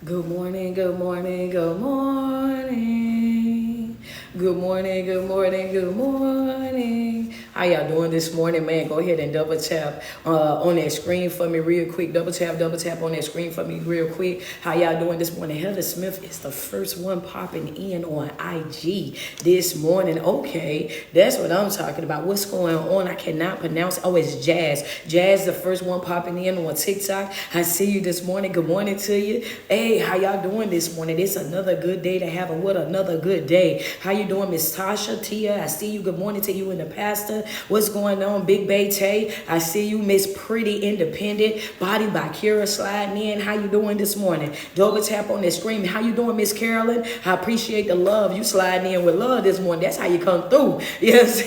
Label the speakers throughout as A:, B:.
A: Good morning, good morning, good morning. Good morning, good morning, good morning. How y'all doing this morning, man? Go ahead and double tap on that screen for me real quick. Double tap on that screen for me real quick. How y'all doing this morning? Heather Smith is the first one popping in on IG this morning. Okay, that's what I'm talking about. What's going on? I cannot pronounce. Oh, it's Jazz. Jazz, the first one popping in on TikTok. I see you this morning. Good morning to you. Hey, how y'all doing this morning? It's another good day to have, and what another good day. How you doing, Miss Tasha, Tia? I see you. Good morning to you and the pastor. What's going on, Big Bay Tay? I see you, Miss Pretty Independent. Body by Cara sliding in. How you doing this morning? Double tap on the screen. How you doing, Miss Carolyn? I appreciate the love. You sliding in with love this morning. That's how you come through. Yes.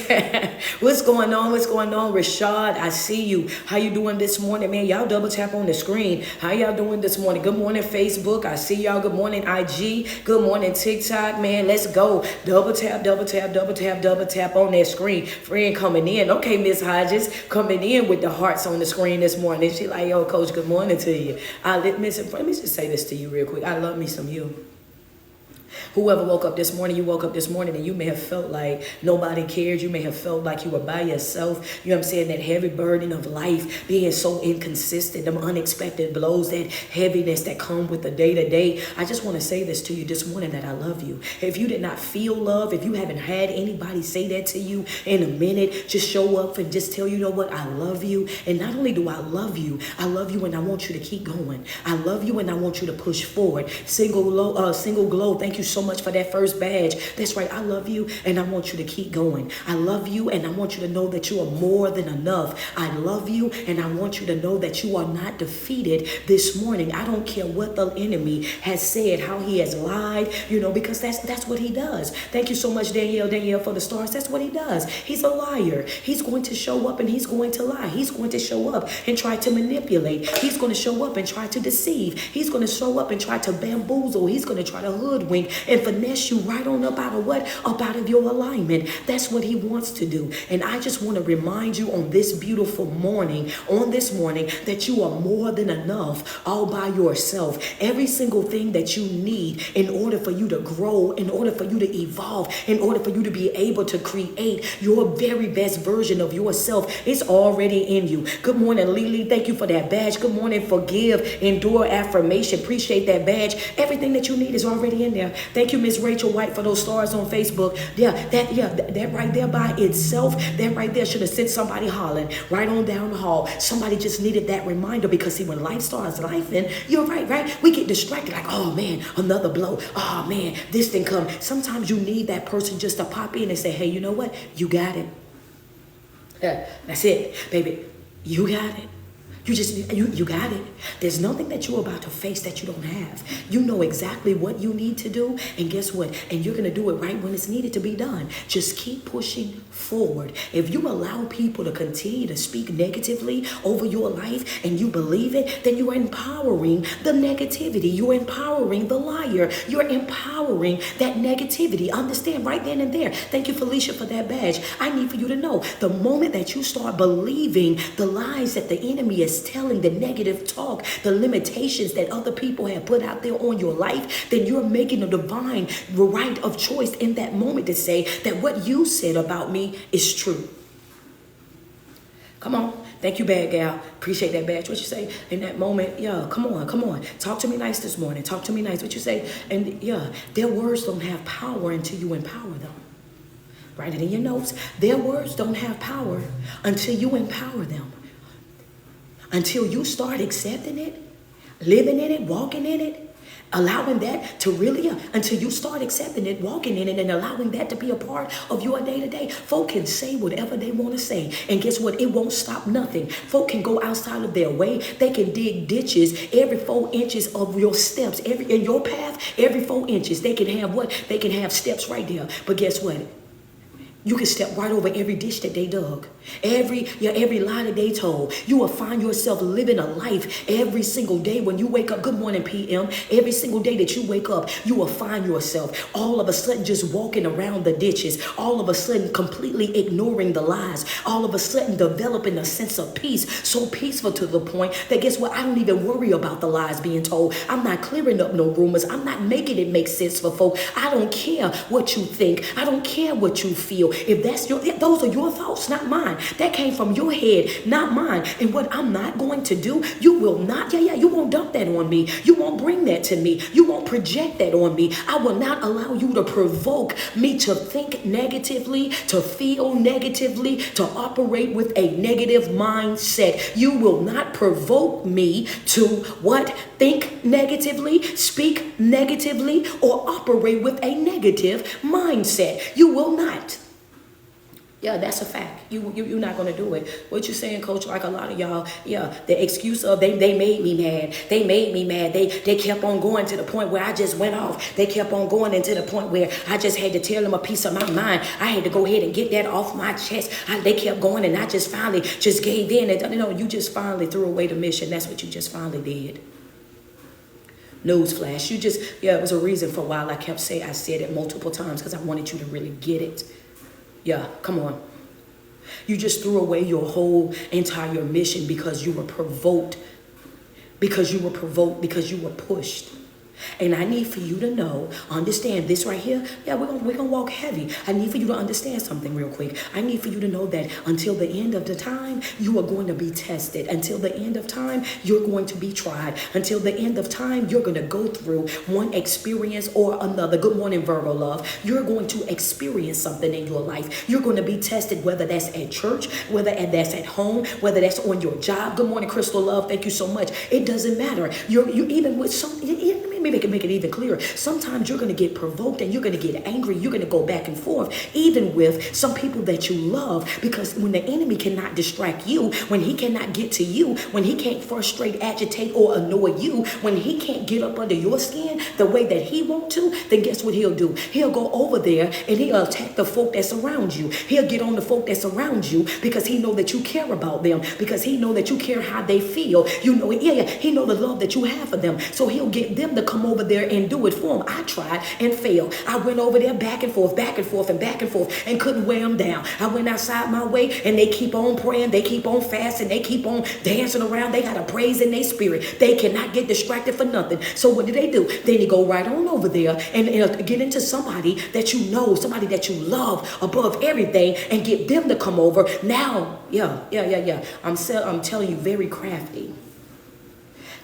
A: What's going on? What's going on, Rashad? I see you. How you doing this morning, man? Y'all double tap on the screen. How y'all doing this morning? Good morning, Facebook. I see y'all. Good morning, IG. Good morning, TikTok, man. Let's go. Double tap, double tap, double tap, double tap on that screen. Friend coming in. Okay, Miss Hodges coming in with the hearts on the screen this morning. She like, yo, Coach, good morning to you. Let me just say this to you real quick. I love me some you. Whoever woke up this morning, you woke up this morning and you may have felt like nobody cared. You may have felt like you were by yourself. You know what I'm saying? That heavy burden of life being so inconsistent, them unexpected blows, that heaviness that come with the day to day. I just want to say this to you this morning that I love you. If you did not feel love, if you haven't had anybody say that to you in a minute, just show up and just tell you know what? I love you. And not only do I love you and I want you to keep going. I love you and I want you to push forward. Single glow. Thank you so much for that first badge. That's right. I love you and I want you to keep going. I love you and I want you to know that you are more than enough. I love you and I want you to know that you are not defeated this morning. I don't care what the enemy has said, how he has lied, because that's what he does. Thank you so much, Danielle, for the stars. That's what he does. He's a liar. He's going to show up and he's going to lie. He's going to show up and try to manipulate. He's going to show up and try to deceive. He's going to show up and try to bamboozle. He's going to try to hoodwink and finesse you right on up out of what? Up out of your alignment. That's what he wants to do. And I just want to remind you on this beautiful morning, that you are more than enough all by yourself. Every single thing that you need in order for you to grow, in order for you to evolve, in order for you to be able to create your very best version of yourself, it's already in you. Good morning, Lily. Thank you for that badge. Good morning, forgive, endure, affirmation. Appreciate that badge. Everything that you need is already in there. Thank you, Miss Rachel White, for those stars on Facebook. That right there by itself, that right there should have sent somebody hollering right on down the hall. Somebody just needed that reminder because see, when life starts lifing, you're right? We get distracted like, oh man, another blow. Oh man, this thing come. Sometimes you need that person just to pop in and say, hey, you know what? You got it. That's it, baby. You got it. You got it. There's nothing that you're about to face that you don't have. You know exactly what you need to do. And guess what? And you're going to do it right when it's needed to be done. Just keep pushing forward. If you allow people to continue to speak negatively over your life and you believe it, then you are empowering the negativity. You're empowering the liar. You're empowering that negativity. Understand right then and there. Thank you, Felicia, for that badge. I need for you to know the moment that you start believing the lies that the enemy is telling, the negative talk, the limitations that other people have put out there on your life, then you're making a divine right of choice in that moment to say that what you said about me is true. Come on. Thank you, bad gal. Appreciate that badge. What you say in that moment? Yeah, come on. Talk to me nice this morning. Talk to me nice. What you say? And yeah, their words don't have power until you empower them. Write it in your notes. Their words don't have power until you empower them. Until you start accepting it, living in it, walking in it, allowing that to really, until you start accepting it, walking in it, and allowing that to be a part of your day-to-day. Folk can say whatever they want to say. And guess what? It won't stop nothing. Folk can go outside of their way. They can dig ditches every 4 inches of your steps. In your path, every 4 inches. They can have what? They can have steps right there. But guess what? You can step right over every ditch that they dug. Every lie that they told. You will find yourself living a life every single day when you wake up. Good morning, PM. Every single day that you wake up, you will find yourself all of a sudden just walking around the ditches. All of a sudden completely ignoring the lies. All of a sudden developing a sense of peace. So peaceful to the point that guess what? I don't even worry about the lies being told. I'm not clearing up no rumors. I'm not making it make sense for folk. I don't care what you think. I don't care what you feel. If those are your thoughts, not mine. That came from your head, not mine. And what I'm not going to do, you will not, you won't dump that on me. You won't bring that to me. You won't project that on me. I will not allow you to provoke me to think negatively, to feel negatively, to operate with a negative mindset. You will not provoke me to what? Think negatively, speak negatively, or operate with a negative mindset. You will not. Yeah, that's a fact. You're not going to do it. What you saying, coach, like a lot of y'all, the excuse of they made me mad. They made me mad. They kept on going to the point where I just went off. They kept on going into the point where I just had to tell them a piece of my mind. I had to go ahead and get that off my chest. They kept going and I just finally just gave in. And you just finally threw away the mission. That's what you just finally did. Newsflash. It was a reason for a while I said it multiple times because I wanted you to really get it. Yeah, come on. You just threw away your whole entire mission because you were provoked. Because you were pushed. And I need for you to know, understand this right here. Yeah, we're gonna walk heavy. I need for you to understand something real quick. I need for you to know that until the end of the time, you are going to be tested. Until the end of time, you're going to be tried. Until the end of time, you're going to go through one experience or another. Good morning, Virgo love. You're going to experience something in your life. You're going to be tested, whether that's at church, whether that's at home, whether that's on your job. Good morning, Crystal love. Thank you so much. It doesn't matter. You even with some. Make it even clearer. Sometimes you're going to get provoked and you're going to get angry. You're going to go back and forth, even with some people that you love, because when the enemy cannot distract you, when he cannot get to you, when he can't frustrate, agitate, or annoy you, when he can't get up under your skin the way that he wants to, then guess what he'll do? He'll go over there and he'll attack the folk that's around you. He'll get on the folk that's around you because he know that you care about them, because he know that you care how they feel. He know the love that you have for them. So he'll get them to come over there and do it for him. I tried and failed. I went over there back and forth and couldn't wear them down. I went outside my way and they keep on praying. They keep on fasting. They keep on dancing around. They got a praise in their spirit. They cannot get distracted for nothing. So what do? Then you go right on over there and get into somebody that you know, somebody that you love above everything, and get them to come over. Now, I'm telling you, very crafty.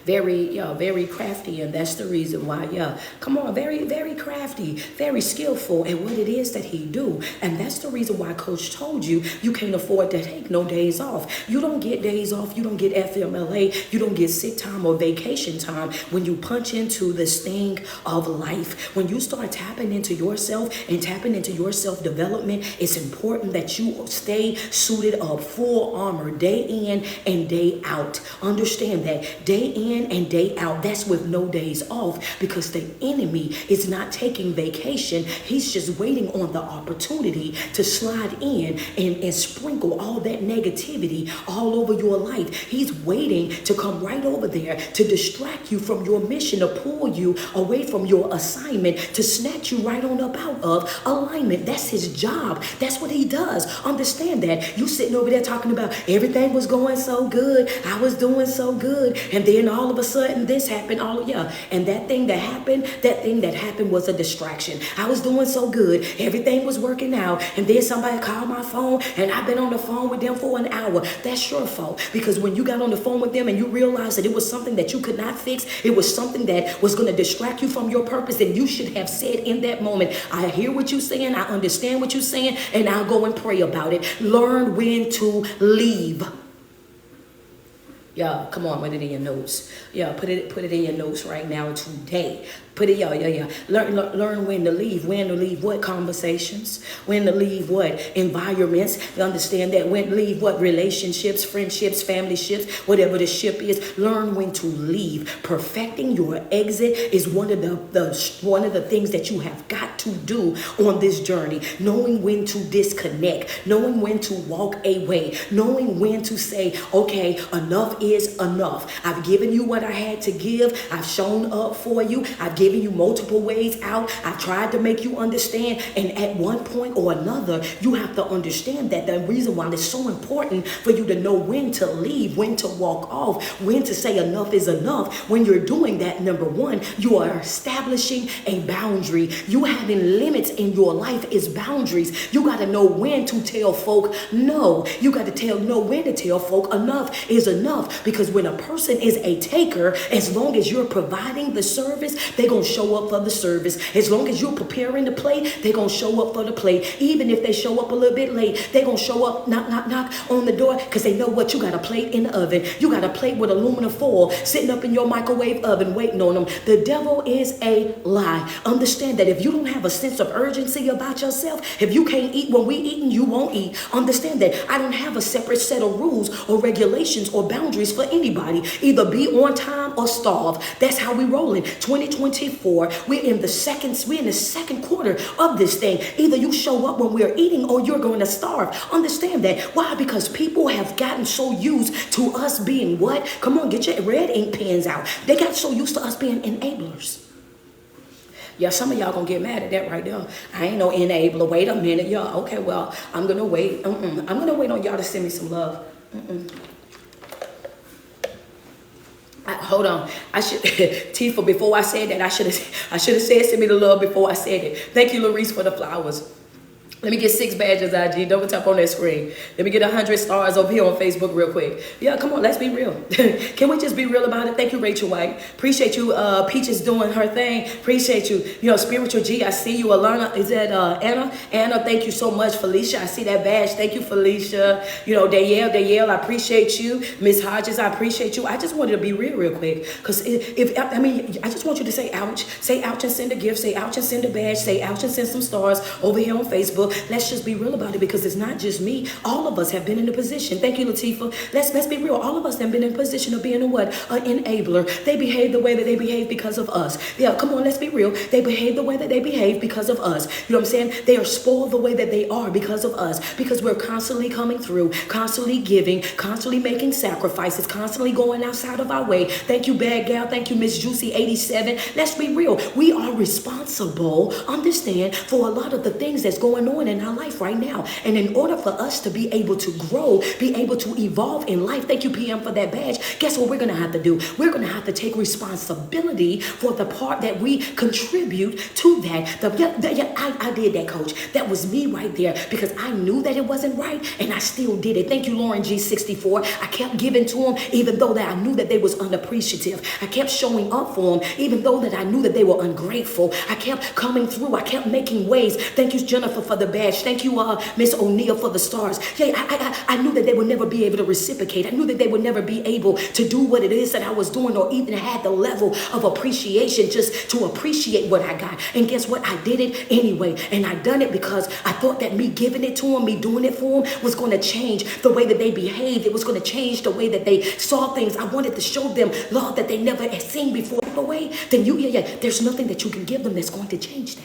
A: Very crafty, and that's the reason why, come on, very, very crafty, very skillful at what it is that he do. And that's the reason why Coach told you can't afford to take no days off. You don't get days off. You don't get FMLA. You don't get sick time or vacation time when you punch into this thing of life. When you start tapping into yourself and tapping into your self-development, it's important that you stay suited up, full armor, day in and day out. Understand that day in and day out, that's with no days off, because the enemy is not taking vacation. He's just waiting on the opportunity to slide in and sprinkle all that negativity all over your life. He's waiting to come right over there to distract you from your mission, to pull you away from your assignment, to snatch you right on up out of alignment. That's his job. That's what he does. Understand that. You sitting over there talking about everything was going so good. I was doing so good. And then all of a sudden this happened. And that thing that happened was a distraction. I was doing so good. Everything was working out. And then somebody called my phone and I've been on the phone with them for an hour. That's your fault. Because when you got on the phone with them and you realized that it was something that you could not fix, it was something that was going to distract you from your purpose, and you should have said in that moment, I hear what you're saying. I understand what you're saying. And I'll go and pray about it. Learn when to leave. Yeah, come on, put it in your notes. Yeah, put it in your notes right now today. Put it, yeah. Learn when to leave. When to leave what conversations. When to leave what environments. You understand that. When to leave what relationships, friendships, family ships, whatever the ship is. Learn when to leave. Perfecting your exit is one of the things that you have got to do on this journey. Knowing when to disconnect. Knowing when to walk away. Knowing when to say, okay, enough is enough. I've given you what I had to give. I've shown up for you. I've given you multiple ways out. I've tried to make you understand. And at one point or another, you have to understand that the reason why it's so important for you to know when to leave, when to walk off, when to say enough is enough. When you're doing that, number one, you are establishing a boundary. You having limits in your life is boundaries. You got to know when to tell folk no. You got to know when to tell folk enough is enough. Because when a person is a taker, as long as you're providing the service, they're going to show up for the service. As long as you're preparing the plate, they're going to show up for the plate. Even if they show up a little bit late, they're going to show up, knock on the door, because they know what, you got a plate in the oven. You got a plate with aluminum foil sitting up in your microwave oven waiting on them. The devil is a lie. Understand that if you don't have a sense of urgency about yourself, if you can't eat when we eating, you won't eat. Understand that I don't have a separate set of rules or regulations or boundaries for anybody. Either be on time or starve. That's how we rolling. 2024, we're in the second quarter of this thing. Either you show up when we're eating or you're going to starve. Understand that. Why? Because people have gotten so used to us being what? Come on, get your red ink pens out. They got so used to us being enablers. Yeah, some of y'all gonna get mad at that right there. I ain't no enabler. Wait a minute, y'all. Okay, well, I'm gonna wait. I'm gonna wait on y'all to send me some love. Hold on. I should, Tifa, before I said that, I should have said send me the love before I said it. Thank you, Larice, for the flowers. Let me get 6 badges, IG. Double tap on that screen. Let me get 100 stars over here on Facebook real quick. Yeah, come on, let's be real. Can we just be real about it? Thank you, Rachel White. Appreciate you. Peaches doing her thing. Appreciate you. You know, Spiritual G, I see you. Alana, is that Anna? Anna, thank you so much. Felicia, I see that badge. Thank you, Felicia. You know, Danielle, I appreciate you. Miss Hodges, I appreciate you. I just wanted to be real quick. Because I just want you to say ouch. Say ouch and send a gift. Say ouch and send a badge. Say ouch and send some stars over here on Facebook. Let's just be real about it, because it's not just me. All of us have been in a position. Thank you, Latifa. Let's be real. All of us have been in a position of being a what? An enabler. They behave the way that they behave because of us. Yeah, come on, let's be real. They behave the way that they behave because of us. You know what I'm saying? They are spoiled the way that they are because of us. Because we're constantly coming through, constantly giving, constantly making sacrifices, constantly going outside of our way. Thank you, Bad Gal. Thank you, Miss Juicy 87. Let's be real. We are responsible, understand, for a lot of the things that's going on in our life right now. And in order for us to be able to grow, be able to evolve in life, thank you, PM, for that badge. Guess what we're going to have to do? We're going to have to take responsibility for the part that we contribute to that. I did that, Coach. That was me right there, because I knew that it wasn't right, and I still did it. Thank you, Lauren G64. I kept giving to them, even though that I knew that they was unappreciative. I kept showing up for them, even though that I knew that they were ungrateful. I kept coming through. I kept making waves. Thank you, Jennifer, for the badge. Thank you, Miss O'Neill, for the stars. Yeah, I knew that they would never be able to reciprocate. I knew that they would never be able to do what it is that I was doing, or even had the level of appreciation just to appreciate what I got. And guess what? I did it anyway. And I done it because I thought that me giving it to them, me doing it for them, was going to change the way that they behaved. It was going to change the way that they saw things. I wanted to show them love that they never had seen before. Away, then there's nothing that you can give them that's going to change that.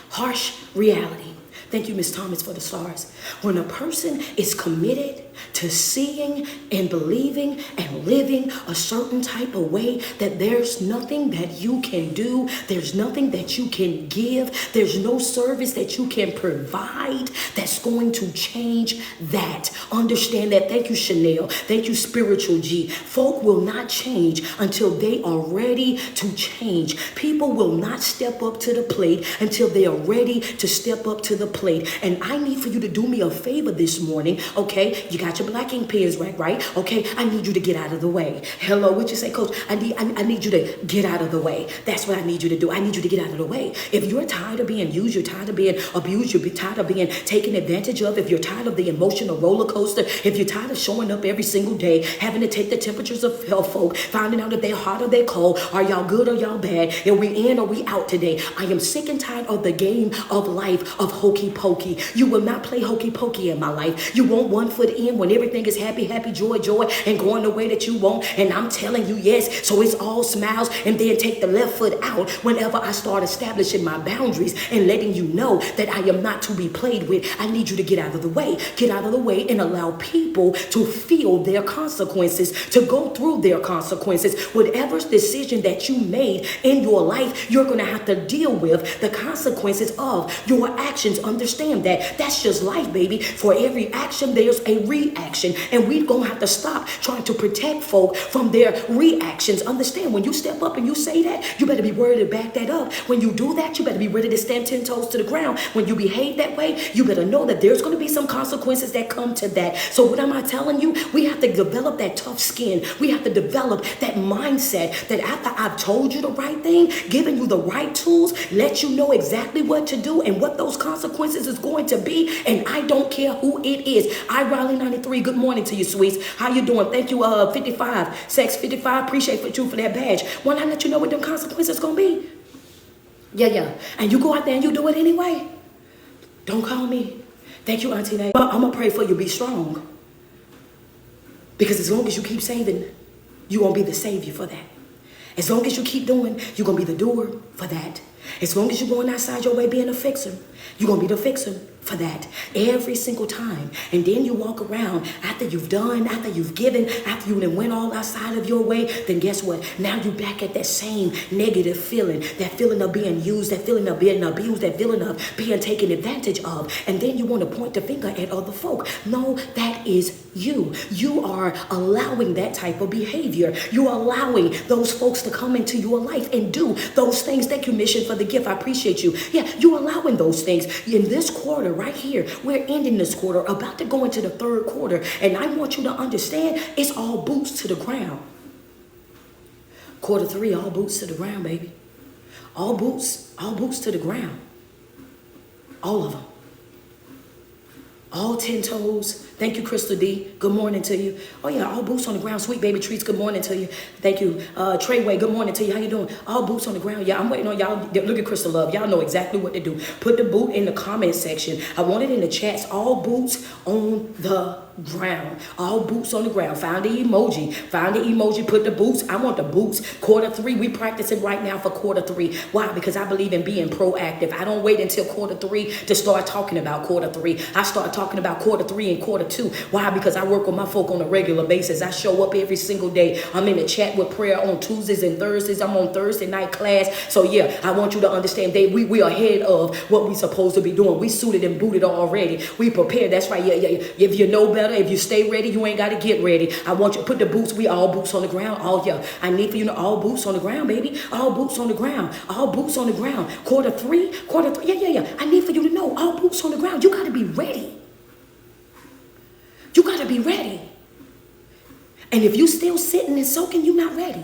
A: Harsh reality. Thank you, Miss Thomas, for the stars. When a person is committed to seeing and believing and living a certain type of way, that there's nothing that you can do, there's nothing that you can give, there's no service that you can provide that's going to change that. Understand that. Thank you, Chanel. Thank you, Spiritual G. Folk will not change until they are ready to change. People will not step up to the plate until they are ready to step up to the plate. plate. And I need for you to do me a favor this morning, okay? You got your black ink pens right? Okay, I need you to get out of the way. Hello, what you say, Coach? I need you to get out of the way. That's what I need you to do. I need you to get out of the way. If you're tired of being used, you're tired of being abused, you're tired of being taken advantage of, if you're tired of the emotional roller coaster, if you're tired of showing up every single day, having to take the temperatures of health folk, finding out if they're hot or they're cold, are y'all good or y'all bad, are we in or we out today? I am sick and tired of the game of life of hokey pokey. You will not play hokey pokey in my life. You want one foot in when everything is happy, joy, and going the way that you want. And I'm telling you, yes, so it's all smiles, and then take the left foot out whenever I start establishing my boundaries and letting you know that I am not to be played with. I need you to get out of the way. Get out of the way and allow people to feel their consequences, to go through their consequences. Whatever decision that you made in your life, you're going to have to deal with the consequences of your actions. Understand that. That's just life, baby. For every action, there's a reaction. And we're going to have to stop trying to protect folk from their reactions. Understand, when you step up and you say that, you better be ready to back that up. When you do that, you better be ready to stand 10 toes to the ground. When you behave that way, you better know that there's going to be some consequences that come to that. So what am I telling you? We have to develop that tough skin. We have to develop that mindset that after I've told you the right thing, given you the right tools, let you know exactly what to do and what those consequences is going to be. And I don't care who it is. I Riley 93, good morning to you, sweets. How you doing? Thank you, 55. Sex 55, appreciate you for that badge. When I let you know what them consequences going to be. Yeah. And you go out there and you do it anyway. Don't call me. Thank you, Auntie Nay. I'm going to pray for you. Be strong. Because as long as you keep saving, you're going to be the savior for that. As long as you keep doing, you're going to be the doer for that. As long as you're going outside your way being a fixer, you're going to be the fixer for that every single time. And then you walk around after you've done, after you've given, after you went all outside of your way, then guess what? Now you're back at that same negative feeling, that feeling of being used, that feeling of being abused, that feeling of being taken advantage of. And then you want to point the finger at other folk. No, that is you. You are allowing that type of behavior. You're allowing those folks to come into your life and do those things. Thank you, Mission, for the gift. I appreciate you. Yeah, you're allowing those things. In this quarter right here, we're ending this quarter, about to go into the third quarter. And I want you to understand, it's all boots to the ground. Quarter three, all boots to the ground, baby. All boots to the ground. All of them. All 10 toes. Thank you, Crystal D. Good morning to you. Oh, yeah, all boots on the ground. Sweet Baby Treats, good morning to you. Thank you. Treyway, good morning to you. How you doing? All boots on the ground. Yeah, I'm waiting on y'all. Look at Crystal Love. Y'all know exactly what to do. Put the boot in the comment section. I want it in the chats. All boots on the ground. All boots on the ground. Find the emoji. Put the boots. I want the boots. Quarter three. We practicing right now for quarter three. Why? Because I believe in being proactive. I don't wait until quarter three to start talking about quarter three. I start talking about quarter three and quarter two. Why? Because I work with my folk on a regular basis. I show up every single day. I'm in the chat with prayer on Tuesdays and Thursdays. I'm on Thursday night class. So yeah, I want you to understand that we are ahead of what we supposed to be doing. We suited and booted already. We prepared. That's right. Yeah. If you know better, if you stay ready, you ain't got to get ready. I want you to put the boots. We all boots on the ground. All yeah. I need for you to all boots on the ground, baby. All boots on the ground. All boots on the ground. Quarter three. Yeah. I need for you to know all boots on the ground. You got to be ready. You got to be ready. And if you still sitting and soaking, you're not ready.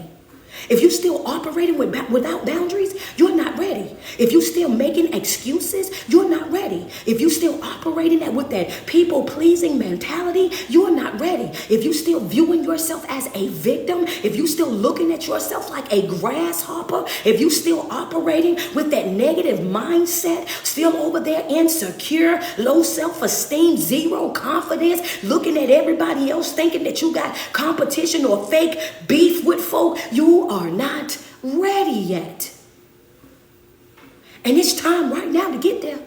A: If you're still operating without boundaries, you're not ready. If you're still making excuses, you're not ready. If you're still operating with that people-pleasing mentality, you're not ready. If you're still viewing yourself as a victim, if you're still looking at yourself like a grasshopper, if you're still operating with that negative mindset, still over there insecure, low self-esteem, zero confidence, looking at everybody else thinking that you got competition or fake beef with folk, you are not ready yet. And it's time right now to get there.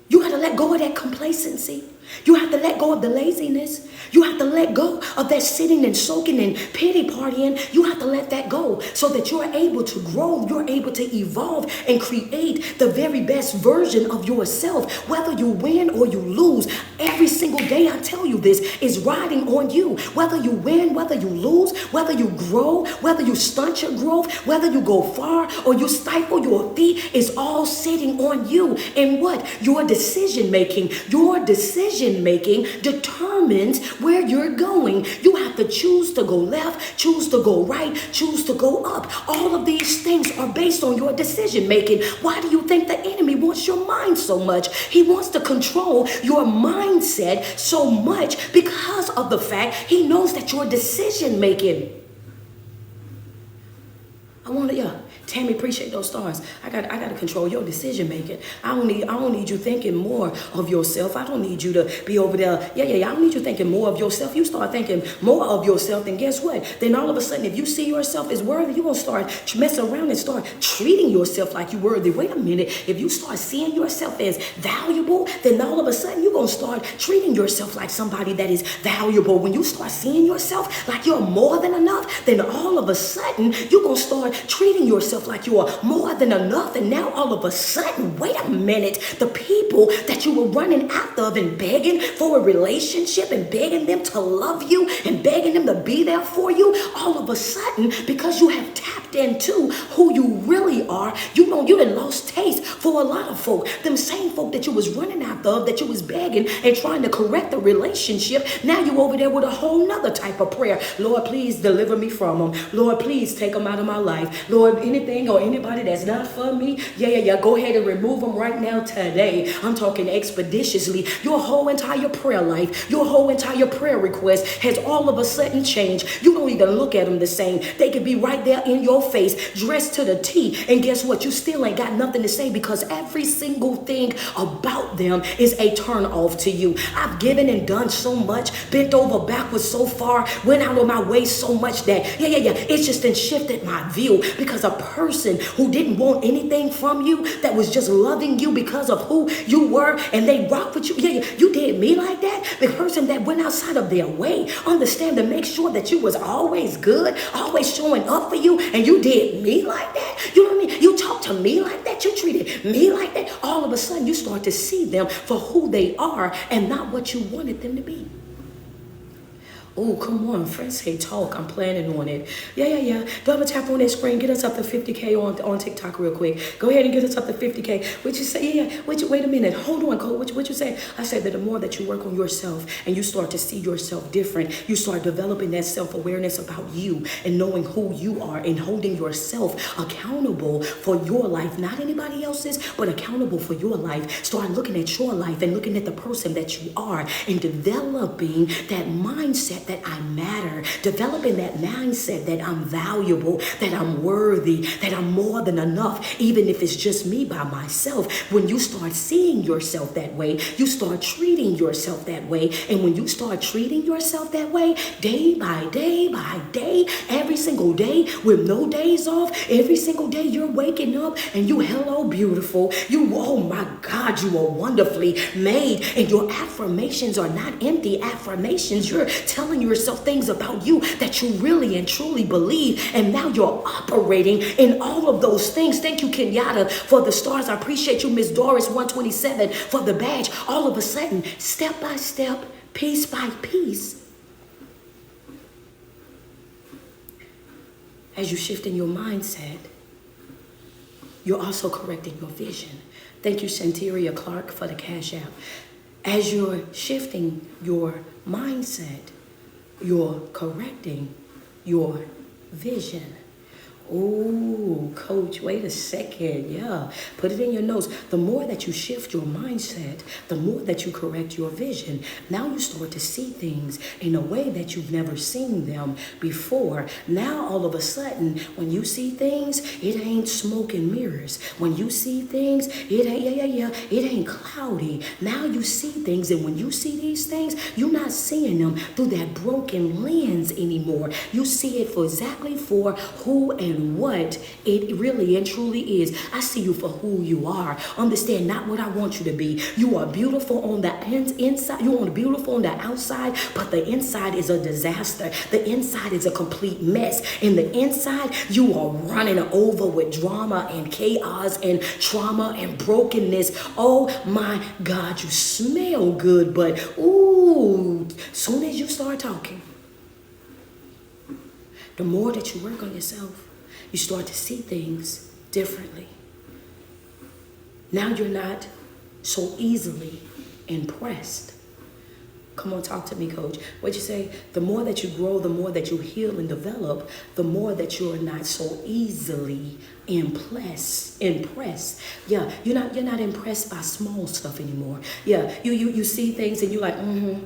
A: You got to let go of that complacency. You have to let go of the laziness. You have to let go of that sitting and soaking and pity partying. You have to let that go so that you're able to grow. You're able to evolve and create the very best version of yourself. Whether you win or you lose, every single day I tell you this is riding on you. Whether you win, whether you lose, whether you grow, whether you stunt your growth, whether you go far or you stifle your feet, is all sitting on you. And what? Your decision making. Your decision making determines where you're going. You have to choose to go left, choose to go right, choose to go up. All of these things are based on your decision making. Why do you think the enemy wants your mind so much? He wants to control your mindset so much because of the fact he knows that your decision making. I want to, yeah. Tammy, appreciate those stars. I got to control your decision making. I don't need you thinking more of yourself. I don't need you to be over there. Yeah. I don't need you thinking more of yourself. You start thinking more of yourself, then guess what? Then all of a sudden, if you see yourself as worthy, you're going to start messing around and start treating yourself like you're worthy. Wait a minute. If you start seeing yourself as valuable, then all of a sudden, you're going to start treating yourself like somebody that is valuable. When you start seeing yourself like you're more than enough, then all of a sudden, you're going to start treating yourself like you are more than enough. And now all of a sudden, wait a minute, the people that you were running after and begging for a relationship and begging them to love you and begging them to be there for you, all of a sudden, because you have tapped into who you really are, you done lost taste for a lot of folk. Them same folk that you was running after, that you was begging and trying to correct the relationship, now you over there with a whole nother type of prayer. Lord, please deliver me from them. Lord, please take them out of my life. Lord, anything or anybody that's not for me, go ahead and remove them right now today. I'm talking expeditiously. Your whole entire prayer life, your whole entire prayer request has all of a sudden changed. You don't even look at them the same. They could be right there in your face, dressed to the T, and guess what? You still ain't got nothing to say because every single thing about them is a turn off to you. I've given and done so much, bent over backwards so far, went out of my way so much that it's just then shifted my view, because a person who didn't want anything from you, that was just loving you because of who you were, and they rock with you. You did me like that. The person that went outside of their way, understand, to make sure that you was always good, always showing up for you, and you did me like that. You know what I mean? You talked to me like that. You treated me like that. All of a sudden, you start to see them for who they are and not what you wanted them to be. Oh, come on, friends say talk. I'm planning on it. Yeah. Double tap on that screen. Get us up to 50K on TikTok real quick. Go ahead and get us up to 50K. What you say? Yeah. Wait a minute. Hold on, Cole. What you say? I said that the more that you work on yourself and you start to see yourself different, you start developing that self-awareness about you and knowing who you are and holding yourself accountable for your life, not anybody else's, but accountable for your life. Start looking at your life and looking at the person that you are and developing that mindset that I matter, developing that mindset that I'm valuable, that I'm worthy, that I'm more than enough, even if it's just me by myself. When you start seeing yourself that way, you start treating yourself that way. And when you start treating yourself that way, day by day by day, every single day with no days off, every single day you're waking up and you hello beautiful. Oh my God, you are wonderfully made. And your affirmations are not empty affirmations. You're telling yourself things about you that you really and truly believe, and now you're operating in all of those things. Thank you, Kenyatta, for the stars. I appreciate you, Miss Doris 127, for the badge. All of a sudden, step by step, piece by piece, as you shift in your mindset, you're also correcting your vision. Thank you, Shanteria Clark, for the Cash App. As you're shifting your mindset, you're correcting your vision. Oh, coach, wait a second. Yeah, put it in your notes. The more that you shift your mindset, the more that you correct your vision. Now you start to see things in a way that you've never seen them before. Now, all of a sudden, when you see things, it ain't smoke and mirrors. When you see things, it ain't, it ain't cloudy. Now you see things, and when you see these things, you're not seeing them through that broken lens anymore. You see it for exactly for who and knowing what it really and truly is. I see you for who you are. Understand not what I want you to be. You are beautiful on the inside. You are beautiful on the outside, but the inside is a disaster. The inside is a complete mess. In the inside, you are running over with drama and chaos and trauma and brokenness. Oh my God, you smell good, but ooh, soon as you start talking, the more that you work on yourself, you start to see things differently. Now you're not so easily impressed. Come on, talk to me, coach. What'd you say? The more that you grow, the more that you heal and develop, the more that you're not so easily impressed. Yeah, you're not impressed by small stuff anymore. Yeah, you see things and you're like,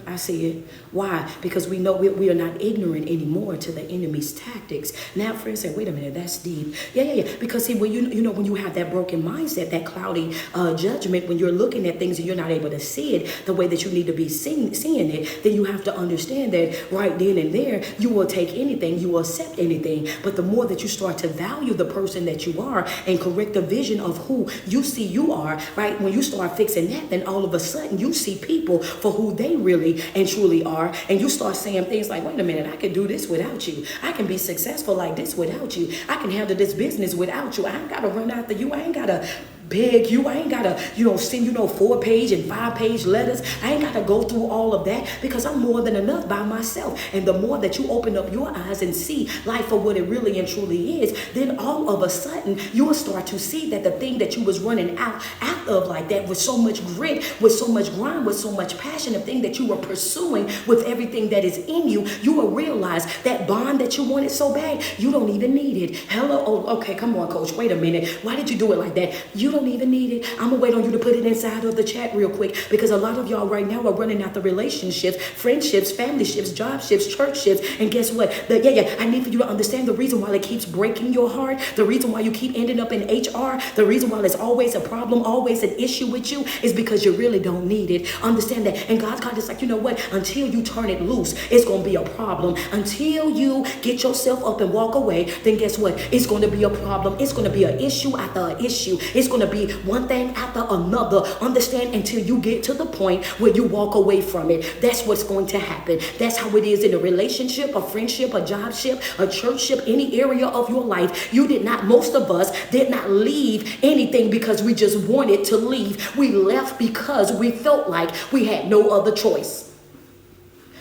A: I see it. Why? Because we know we are not ignorant anymore to the enemy's tactics. Now friends say, wait a minute, that's deep. Yeah. Because see, when when you have that broken mindset, that cloudy judgment, when you're looking at things and you're not able to see it the way that you need to be seeing it, then you have to understand that right then and there, you will take anything, you will accept anything. But the more that you start to value the person that you are and correct the vision of who you see you are, right? When you start fixing that, then all of a sudden you see people for who they really and truly are. And you start saying things like, wait a minute, I can do this without you. I can be successful like this without you. I can handle this business without you. I ain't got to run after you. I ain't got to beg you. I ain't gotta, send 4-page and 5-page letters. I ain't gotta go through all of that because I'm more than enough by myself. And the more that you open up your eyes and see life for what it really and truly is, then all of a sudden you will start to see that the thing that you was running out of like that with so much grit, with so much grind, with so much passion, the thing that you were pursuing with everything that is in you, you will realize that bond that you wanted so bad, you don't even need it. Hello, oh, okay, come on, coach, wait a minute. Why did you do it like that? You don't even need it. I'm gonna wait on you to put it inside of the chat real quick because a lot of y'all right now are running out the relationships, friendships, family ships, job ships, church ships, and guess what? I need for you to understand the reason why it keeps breaking your heart, the reason why you keep ending up in HR, the reason why there's always a problem, always an issue with you is because you really don't need it. Understand that. And God's God is like, you know what? Until you turn it loose, it's gonna be a problem. Until you get yourself up and walk away, then guess what? It's gonna be a problem. It's gonna be an issue after an issue. It's gonna be one thing after another. Understand, until you get to the point where you walk away from it. That's what's going to happen. That's how it is in a relationship, a friendship, a job ship, a church ship, any area of your life. Most of us did not leave anything because we just wanted to leave. We left because we felt like we had no other choice.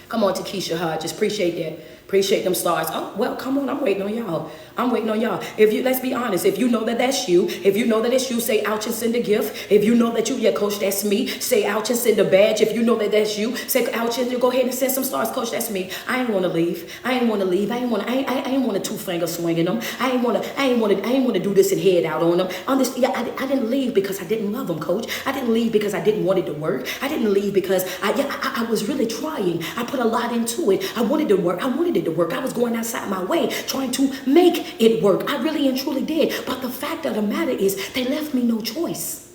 A: Come on, Takesha Hodges. Appreciate that. Appreciate them stars. Oh, well, come on. I'm waiting on y'all. Let's be honest. If you know that that's you, if you know that it's you, say ouch and send a gift. If you know that yeah, coach, that's me. Say ouch and send a badge. If you know that that's you, say ouch and go ahead and send some stars. Coach, that's me. I ain't want to leave. I ain't want to two-finger swinging them. I ain't want to do this and head out on them. I didn't leave because I didn't love them, coach. I didn't leave because I didn't want it to work. I didn't leave because I was really trying. I put a lot into it. I wanted to work. I wanted it to work. I was going outside my way trying to make it work. I really and truly did. But the fact of the matter is they left me no choice.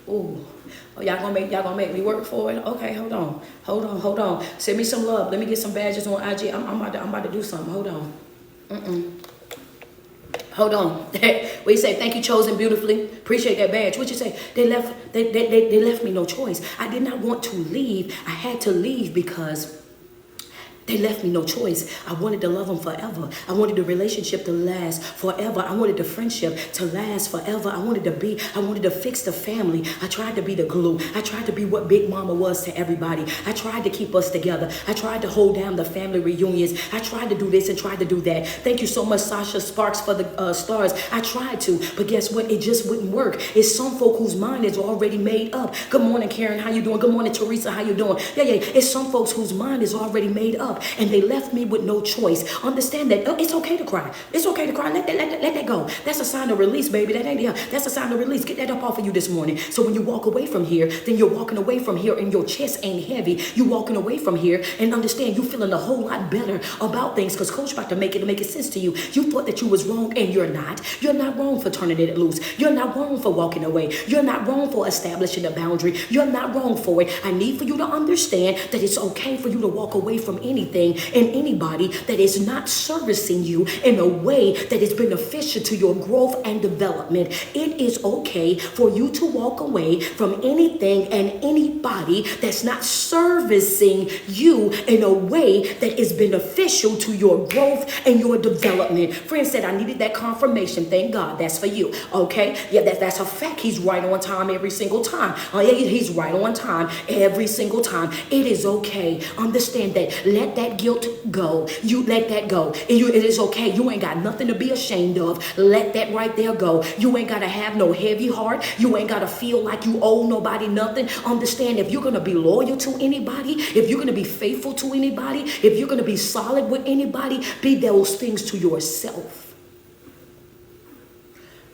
A: Oh, y'all gonna make me work for it? Okay, hold on. Send me some love. Let me get some badges on IG. I'm about to do something. Hold on. Hold on. What you say? Thank you, chosen beautifully. Appreciate that badge. What you say? They left me no choice. I did not want to leave. I had to leave because they left me no choice. I wanted to love them forever. I wanted the relationship to last forever. I wanted the friendship to last forever. I wanted to fix the family. I tried to be the glue. I tried to be what Big Mama was to everybody. I tried to keep us together. I tried to hold down the family reunions. I tried to do this and tried to do that. Thank you so much, Sasha Sparks, for the stars. I tried to, but guess what? It just wouldn't work. It's some folk whose mind is already made up. Good morning, Karen. How you doing? Good morning, Teresa. How you doing? Yeah. It's some folks whose mind is already made up. And they left me with no choice. Understand that it's okay to cry. It's okay to cry. Let that go. That's a sign of release, baby. That's a sign of release. Get that up off of you this morning. So when you walk away from here, then you're walking away from here and your chest ain't heavy. You walking away from here and understand you feeling a whole lot better about things because coach about to make it sense to you. You thought that you was wrong and you're not. You're not wrong for turning it loose. You're not wrong for walking away. You're not wrong for establishing a boundary. You're not wrong for it. I need for you to understand that it's okay for you to walk away from anything anything and anybody that is not servicing you in a way that is beneficial to your growth and development. It is okay for you to walk away from anything and anybody that's not servicing you in a way that is beneficial to your growth and your development. Friend said, I needed that confirmation. Thank God. That's for you. Okay? Yeah, that's a fact. He's right on time every single time. Yeah, he's right on time every single time. It is okay. Understand that. Let that guilt go. You let that go. It is okay. You ain't got nothing to be ashamed of. Let that right there go. You ain't got to have no heavy heart. You ain't got to feel like you owe nobody nothing. Understand, if you're going to be loyal to anybody, if you're going to be faithful to anybody, if you're going to be solid with anybody, be those things to yourself.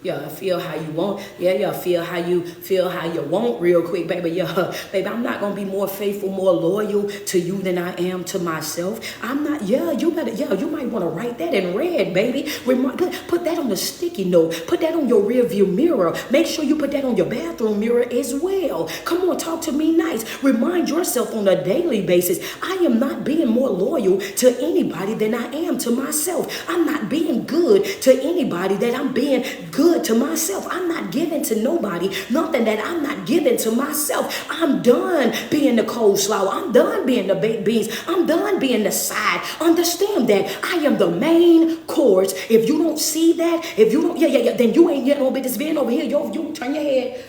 A: Yeah, feel how you want. Yeah, feel how you want real quick, baby. Yeah, baby, I'm not gonna be more faithful, more loyal to you than I am to myself. I'm not. Yeah, you might want to write that in red, baby. Put that on the sticky note. Put that on your rear view mirror. Make sure you put that on your bathroom mirror as well. Come on, talk to me nice. Remind yourself on a daily basis. I am not being more loyal to anybody than I am to myself. I'm not being good to anybody that I'm being good to myself. I'm not giving to nobody nothing that I'm not giving to myself. I'm done being the coleslaw. I'm done being the baked beans. I'm done being the side. Understand that I am the main course. If you don't see that, if you don't, then you ain't getting no business being over here. You turn your head.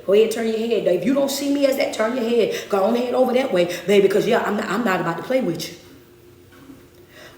A: Go ahead, turn your head. If you don't see me as that, turn your head. Go on ahead over that way, baby, because I'm not about to play with you.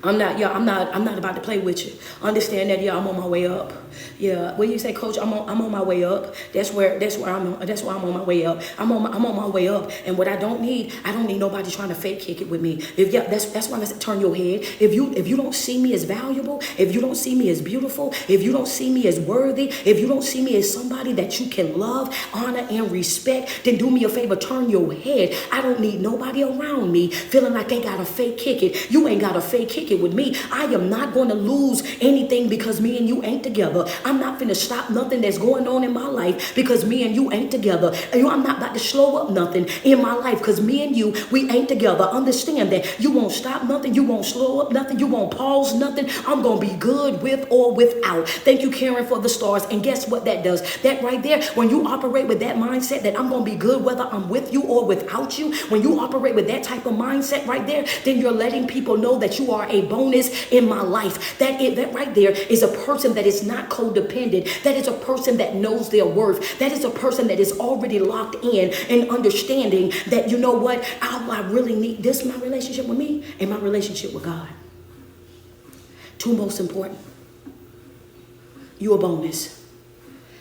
A: I'm not about to play with you. Understand that, I'm on my way up. Yeah, when you say, Coach, I'm on my way up. That's why I'm on my way up. I'm on my way up. And what I don't need nobody trying to fake kick it with me. That's why I said turn your head. If you don't see me as valuable, if you don't see me as beautiful, if you don't see me as worthy, if you don't see me as somebody that you can love, honor, and respect, then do me a favor, turn your head. I don't need nobody around me feeling like they gotta fake kick it. You ain't gotta fake kick it with me. I am not going to lose anything because me and you ain't together. I'm not finna stop nothing that's going on in my life because me and you ain't together. I'm not about to slow up nothing in my life because me and you, we ain't together. Understand that. You won't stop nothing. You won't slow up nothing. You won't pause nothing. I'm going to be good with or without. Thank you, Karen, for the stars. And guess what that does? That right there, when you operate with that mindset that I'm going to be good whether I'm with you or without you, when you operate with that type of mindset right there, then you're letting people know that you are a bonus in my life. That right there is a person that is not codependent. That is a person that knows their worth. That is a person that is already locked in and understanding that, you know what, all I really need, this is my relationship with me and my relationship with God. Two most important. You a bonus.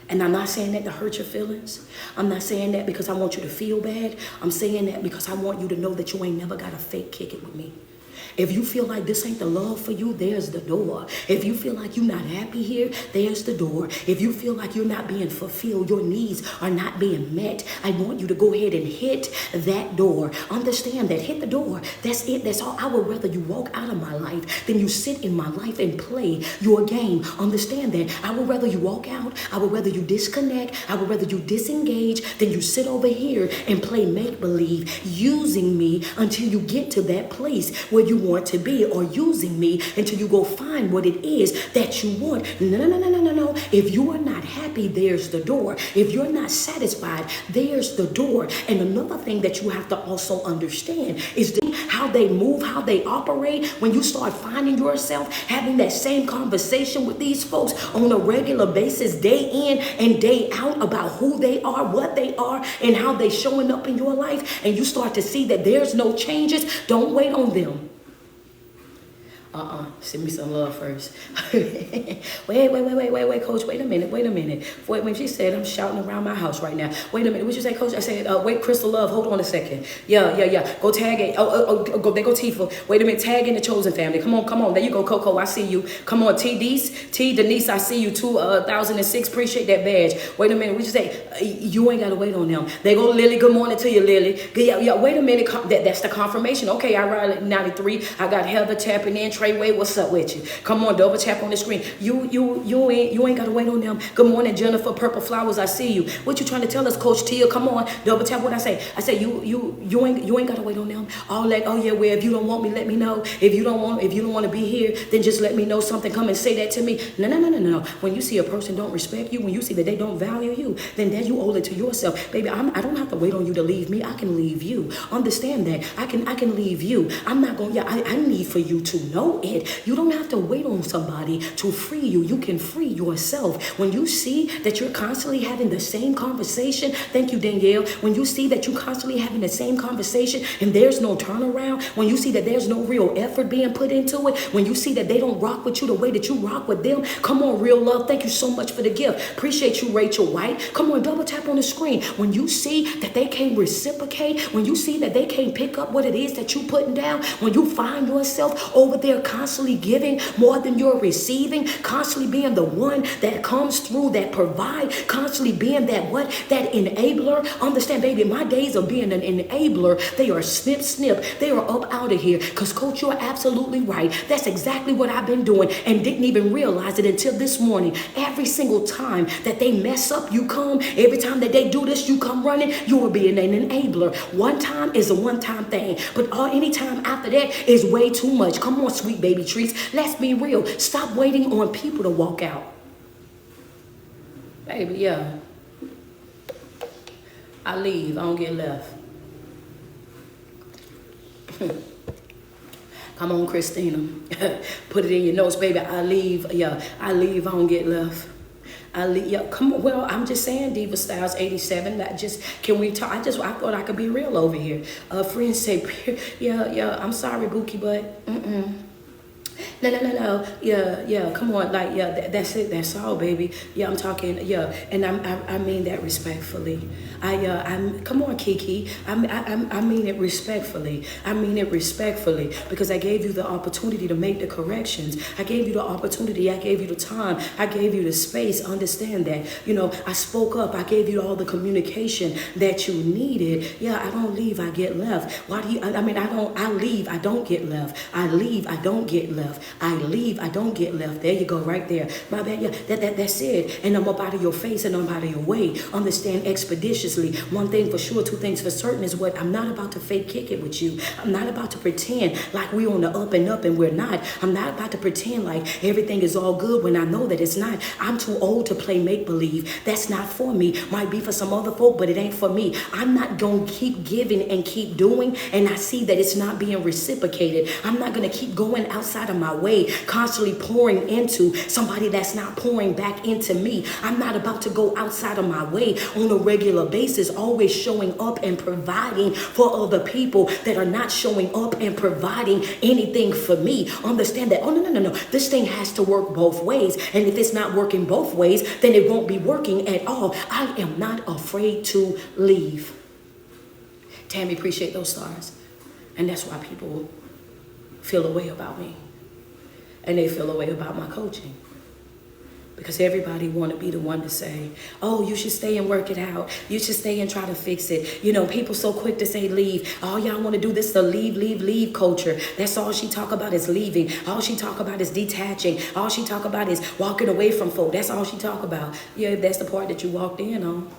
A: And I'm not saying that to hurt your feelings. I'm not saying that because I want you to feel bad. I'm saying that because I want you to know that you ain't never got to fake kick it with me. If you feel like this ain't the love for you, there's the door. If you feel like you're not happy here, there's the door. If you feel like you're not being fulfilled, your needs are not being met, I want you to go ahead and hit that door. Understand that. Hit the door. That's it. That's all. I would rather you walk out of my life than you sit in my life and play your game. Understand that. I would rather you walk out. I would rather you disconnect. I would rather you disengage than you sit over here and play make-believe, using me until you get to that place where you want to be, or using me until you go find what it is that you want. No. If you are not happy, there's the door. If you're not satisfied, there's the door. And another thing that you have to also understand is how they move, how they operate. When you start finding yourself having that same conversation with these folks on a regular basis, day in and day out, about who they are, what they are, and how they showing up in your life, and you start to see that there's no changes, don't wait on them. Send me some love first. wait, Coach, wait a minute. Wait, when she said I'm shouting around my house right now. Wait a minute, what you say, Coach? I said, wait, Crystal Love, hold on a second. Yeah. Go tag it. There go Tifa. Wait a minute, tag in the Chosen family. Come on. There you go, Coco, I see you. Come on, T Denise, I see you, 2006, appreciate that badge. Wait a minute, what you say? You ain't got to wait on them. They go, Lily, good morning to you, Lily. Yeah, wait a minute, that's the confirmation. Okay, I ride 93. I got Heather tapping in, Treyway, what's up with you? Come on, double tap on the screen. You ain't gotta wait on them. Good morning, Jennifer. Purple Flowers, I see you. What you trying to tell us, Coach Tia? Come on, double tap what I say. I say you ain't gotta wait on them. All that, oh yeah, well, if you don't want me, let me know. If you don't want to be here, then just let me know something. Come and say that to me. No. When you see a person don't respect you, when you see that they don't value you, then you owe it to yourself. Baby, I don't have to wait on you to leave me. I can leave you. Understand that. I can leave you. I'm not going, I need for you to know it. You don't have to wait on somebody to free you. You can free yourself. When you see that you're constantly having the same conversation, thank you, Danielle. When you see that you're constantly having the same conversation and there's no turnaround, when you see that there's no real effort being put into it, when you see that they don't rock with you the way that you rock with them, come on, real love. Thank you so much for the gift. Appreciate you, Rachel White. Come on, double tap on the screen. When you see that they can't reciprocate, when you see that they can't pick up what it is that you putting down, when you find yourself over there constantly giving more than you're receiving, constantly being the one that comes through, that provide, constantly being that enabler. Understand, baby, my days of being an enabler, they are snip. They are up out of here. Because, Coach, you're absolutely right. That's exactly what I've been doing and didn't even realize it until this morning. Every single time that they mess up, you come. Every time that they do this, you come running. You are being an enabler. One time is a one-time thing, but any time after that is way too much. Come on, sweet baby trees. Let's be real. Stop waiting on people to walk out. Baby, yeah. I leave. I don't get left. Come on, Christina. Put it in your notes, baby. I leave. Yeah, I leave. I don't get left. I leave. Yeah, come on. Well, I'm just saying, Diva Styles 87. That just, can we talk? I thought I could be real over here. Friends say, yeah. I'm sorry, Bookie, but No. Yeah. Come on, like, yeah. That's it. That's all, baby. Yeah, I'm talking. Yeah, and I mean that respectfully. Come on, Kiki. I mean it respectfully. I mean it respectfully because I gave you the opportunity to make the corrections. I gave you the opportunity. I gave you the time. I gave you the space. Understand that. I spoke up. I gave you all the communication that you needed. Yeah, I don't leave. I get left. Why do you? I leave. I don't get left. I leave. I don't get left. I leave. I don't get left. There you go, right there. My bad. Yeah, that's it. And I'm up out of your face and I'm out of your way. Understand expeditiously. One thing for sure, two things for certain is what I'm not about to fake kick it with you. I'm not about to pretend like we're on the up and up and we're not. I'm not about to pretend like everything is all good when I know that it's not. I'm too old to play make-believe. That's not for me. Might be for some other folk, but it ain't for me. I'm not going to keep giving and keep doing and I see that it's not being reciprocated. I'm not going to keep going outside of my way, constantly pouring into somebody that's not pouring back into me. I'm not about to go outside of my way on a regular basis, always showing up and providing for other people that are not showing up and providing anything for me. Understand that, oh, no. This thing has to work both ways. And if it's not working both ways, then it won't be working at all. I am not afraid to leave. Tammy, appreciate those stars. And that's why people feel a way about me. And they feel a way about my coaching. Because everybody want to be the one to say, oh, you should stay and work it out. You should stay and try to fix it. People so quick to say leave. All y'all want to do this, the leave culture. That's all she talk about is leaving. All she talk about is detaching. All she talk about is walking away from folk. That's all she talk about. Yeah, that's the part that you walked in on.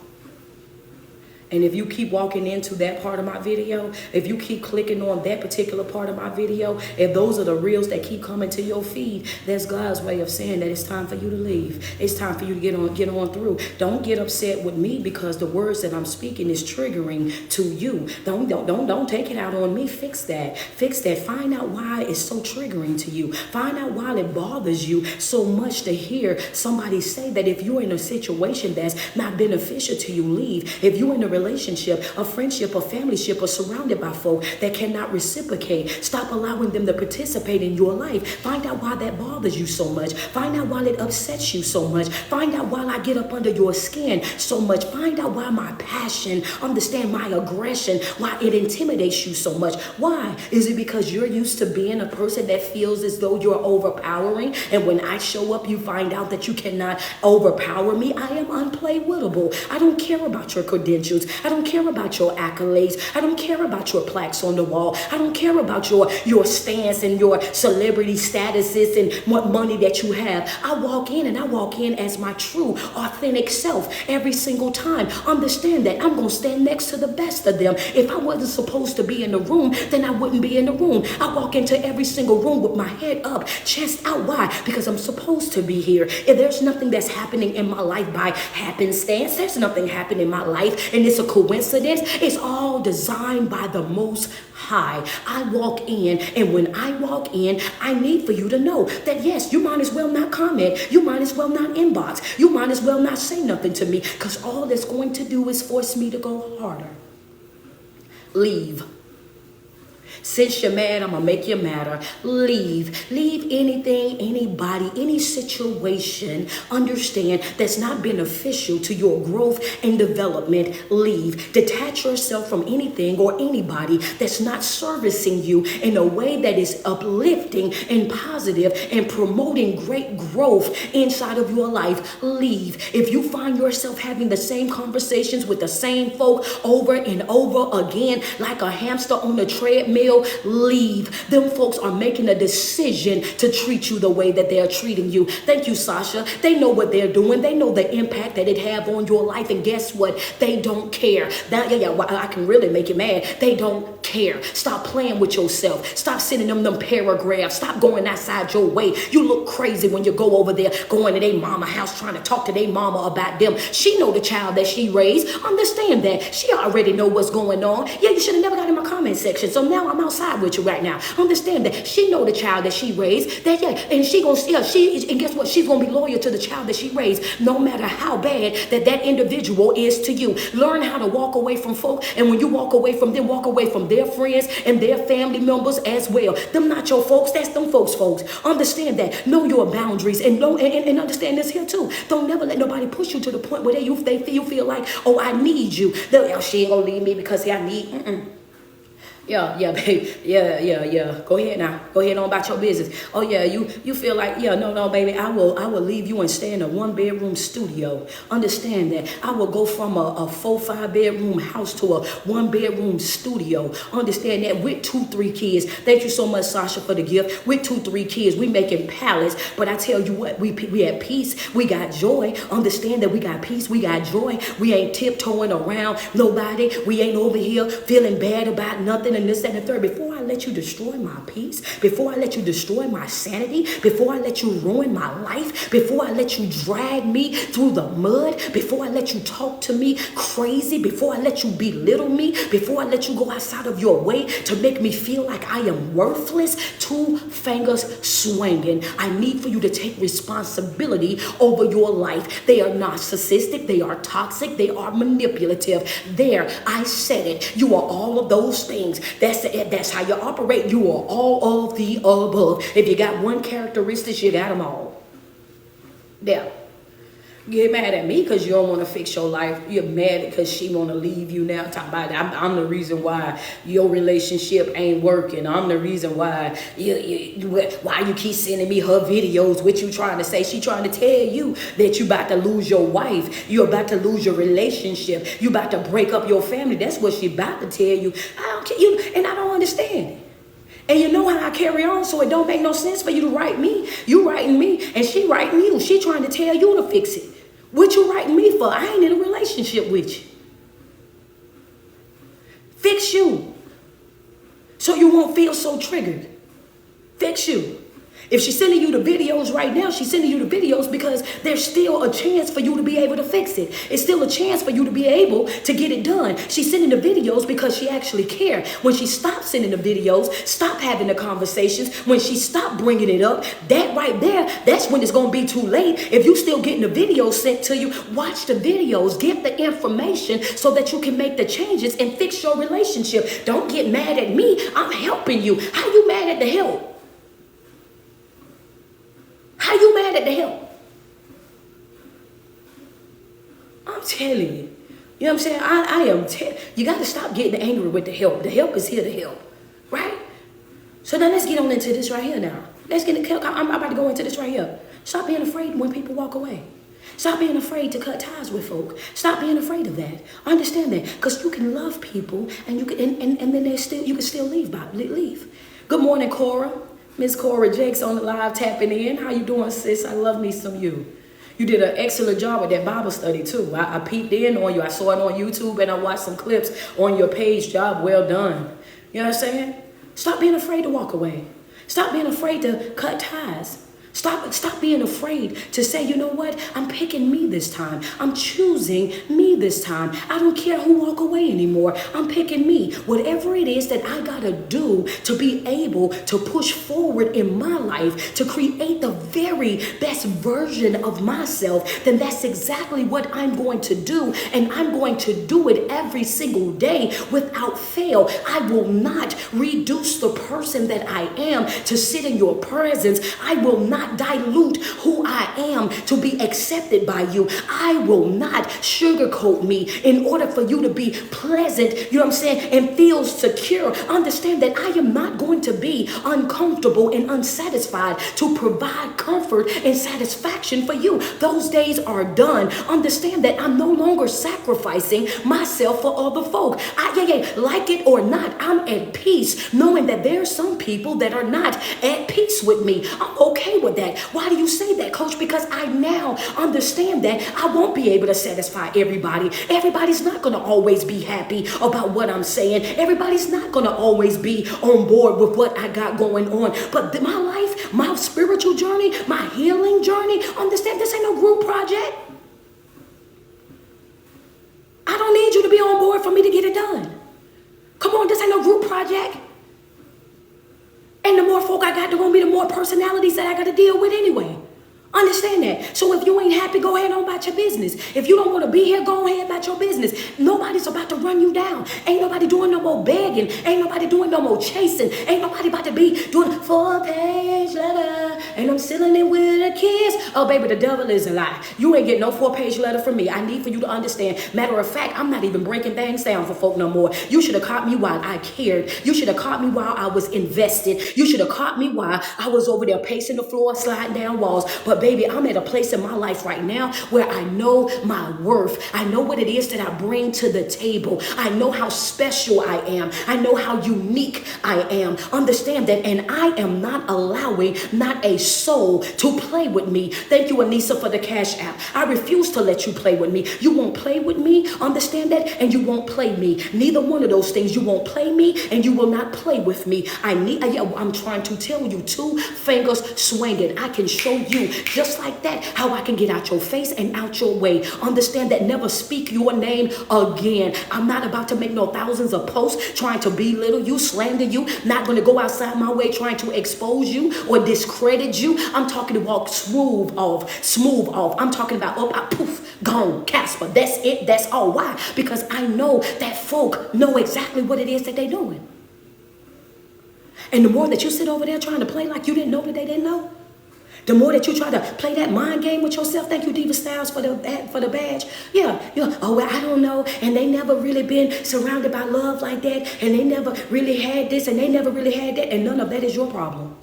A: And if you keep walking into that part of my video, if you keep clicking on that particular part of my video, if those are the reels that keep coming to your feed, that's God's way of saying that it's time for you to leave. It's time for you to get on through. Don't get upset with me because the words that I'm speaking is triggering to you. Don't take it out on me. Fix that. Find out why it's so triggering to you. Find out why it bothers you so much to hear somebody say that if you're in a situation that's not beneficial to you, leave. If you're in a relationship, a friendship, a familyship, or surrounded by folk that cannot reciprocate, stop allowing them to participate in your life. Find out why that bothers you so much. Find out why it upsets you so much. Find out why I get up under your skin so much. Find out why my passion, understand my aggression, why it intimidates you so much. Why? Is it because you're used to being a person that feels as though you're overpowering, and when I show up you find out that you cannot overpower me? I am unplaywittable. I don't care about your credentials. I don't care about your accolades. I don't care about your plaques on the wall. I don't care about your stance and your celebrity statuses and what money that you have. I walk in and I walk in as my true, authentic self every single time. Understand that I'm going to stand next to the best of them. If I wasn't supposed to be in the room, then I wouldn't be in the room. I walk into every single room with my head up, chest out. Why? Because I'm supposed to be here. If there's nothing that's happening in my life by happenstance, there's nothing happening in my life and it's a coincidence. It's all designed by the Most High. I walk in, and when I walk in, I need for you to know that yes, you might as well not comment. You might as well not inbox. You might as well not say nothing to me, because all that's going to do is force me to go harder. Leave. Since you're mad, I'm going to make you madder. Leave. Leave anything, anybody, any situation, understand, that's not beneficial to your growth and development. Leave. Detach yourself from anything or anybody that's not servicing you in a way that is uplifting and positive and promoting great growth inside of your life. Leave. If you find yourself having the same conversations with the same folk over and over again, like a hamster on a treadmill, leave. Them folks are making a decision to treat you the way that they are treating you. Thank you, Sasha. They know what they're doing. They know the impact that it have on your life. And guess what? They don't care. Now, I can really make you mad. They don't care. Stop playing with yourself. Stop sending them paragraphs. Stop going outside your way. You look crazy when you go over there, going to their mama house, trying to talk to their mama about them. She know the child that she raised. Understand that. She already know what's going on. Yeah, you should have never got in my comment section. So now I'm outside with you right now. Understand that she know the child that she raised. That and she gonna and guess what? She's gonna be loyal to the child that she raised, no matter how bad that individual is to you. Learn how to walk away from folk, and when you walk away from them, walk away from their friends and their family members as well. Them not your folks. That's them folks. Understand that. Know your boundaries and understand this here too. Don't never let nobody push you to the point where you feel like, oh, I need you. She ain't gonna leave me because I need. Yeah, baby. Yeah. Go ahead now. Go ahead on about your business. Oh yeah, you feel like, no, baby. I will leave you and stay in a 1-bedroom studio. Understand that. I will go from a 4-5-bedroom house to a 1-bedroom studio. Understand that, with 2-3 kids. Thank you so much, Sasha, for the gift. With 2-3 kids, we making palace. But I tell you what, we have peace. We got joy. Understand that we got peace. We got joy. We ain't tiptoeing around nobody. We ain't over here feeling bad about nothing and this and the third. Before I let you destroy my peace, before I let you destroy my sanity, before I let you ruin my life, before I let you drag me through the mud, before I let you talk to me crazy, before I let you belittle me, before I let you go outside of your way to make me feel like I am worthless, 2 fingers swinging. I need for you to take responsibility over your life. They are narcissistic, they are toxic, they are manipulative. There, I said it. You are all of those things. That's how you operate. You are all of the above. If you got one characteristic, you got them all. There. Get mad at me because you don't want to fix your life. You're mad because she want to leave you now. Talk about it. I'm the reason why your relationship ain't working. I'm the reason why you keep sending me her videos. What you trying to say? She trying to tell you that you about to lose your wife. You're about to lose your relationship. You about to break up your family. That's what she about to tell you. And I don't understand it. And you know how I carry on, so it don't make no sense for you to write me. You writing me, and she writing you. She trying to tell you to fix it. What you writing me for? I ain't in a relationship with you. Fix you. So you won't feel so triggered. Fix you. If she's sending you the videos right now, she's sending you the videos because there's still a chance for you to be able to fix it. It's still a chance for you to be able to get it done. She's sending the videos because she actually cares. When she stops sending the videos, stop having the conversations, when she stopped bringing it up, that right there, that's when it's going to be too late. If you still getting the videos sent to you, watch the videos, get the information so that you can make the changes and fix your relationship. Don't get mad at me. I'm helping you. How you mad at the help? How you mad at the help? I'm telling you. You know what I'm saying? You got to stop getting angry with the help. The help is here to help. Right? So now let's get on into this right here now. I'm about to go into this right here. Stop being afraid when people walk away. Stop being afraid to cut ties with folk. Stop being afraid of that. Understand that, because you can love people and you can, and then you can still leave. Good morning, Cora. Miss Cora Jakes on the live tapping in. How you doing, sis? I love me some you. You did an excellent job with that Bible study too. I peeped in on you. I saw it on YouTube and I watched some clips on your page. Job well done. You know what I'm saying? Stop being afraid to walk away. Stop being afraid to cut ties. Stop being afraid to say, you know what? I'm picking me this time. I'm choosing me this time. I don't care who walk away anymore. I'm picking me. Whatever it is that I gotta do to be able to push forward in my life, to create the very best version of myself, then that's exactly what I'm going to do. And I'm going to do it every single day without fail. I will not reduce the person that I am to sit in your presence. I will not dilute who I am to be accepted by you. I will not sugarcoat me in order for you to be pleasant, you know what I'm saying, and feel secure. Understand that I am not going to be uncomfortable and unsatisfied to provide comfort and satisfaction for you. Those days are done. Understand that I'm no longer sacrificing myself for other folk. Like it or not, I'm at peace knowing that there's some people that are not at peace with me. I'm okay with that. Why do you say that, coach? Because I now understand that I won't be able to satisfy everybody. Everybody's not going to always be happy about what I'm saying. Everybody's not going to always be on board with what I got going on. But my life, my spiritual journey, my healing journey, understand this ain't no group project. I don't need you to be on board for me to get it done. Come on, this ain't no group project. And the more folk I got, they're going to be the more personalities that I got to deal with anyway. Understand that. So if you ain't happy, go ahead on about your business. If you don't want to be here, go ahead about your business. Nobody's about to run you down. Ain't nobody doing no more begging. Ain't nobody doing no more chasing. Ain't nobody about to be doing 4-page letter and I'm sealing it with a kiss. Oh, baby, the devil is a lie. You ain't getting no 4-page letter from me. I need for you to understand. Matter of fact, I'm not even breaking things down for folk no more. You should have caught me while I cared. You should have caught me while I was invested. You should have caught me while I was over there pacing the floor, sliding down walls. But baby, I'm at a place in my life right now where I know my worth. I know what it is that I bring to the table. I know how special I am. I know how unique I am. Understand that. And I am not allowing not a soul to play with me. Thank you, Anissa, for the Cash App. I refuse to let you play with me. You won't play with me. Understand that? And you won't play me. Neither one of those things. You won't play me and you will not play with me. I'm trying to tell you, 2 fingers swinging. I can show you just like that how I can get out your face and out your way. Understand that. Never speak your name again. I'm not about to make no thousands of posts trying to belittle you, slander you. Not going to go outside my way trying to expose you or discredit you. I'm talking to walk smooth off. I'm talking about poof, gone, Casper. That's it. That's all. Why? Because I know that folk know exactly what it is that they're doing. And the more that you sit over there trying to play like you didn't know that they didn't know, the more that you try to play that mind game with yourself. Thank you, Diva Styles, for the badge. Yeah. Oh, well, I don't know. And they never really been surrounded by love like that. And they never really had this and they never really had that. And none of that is your problem.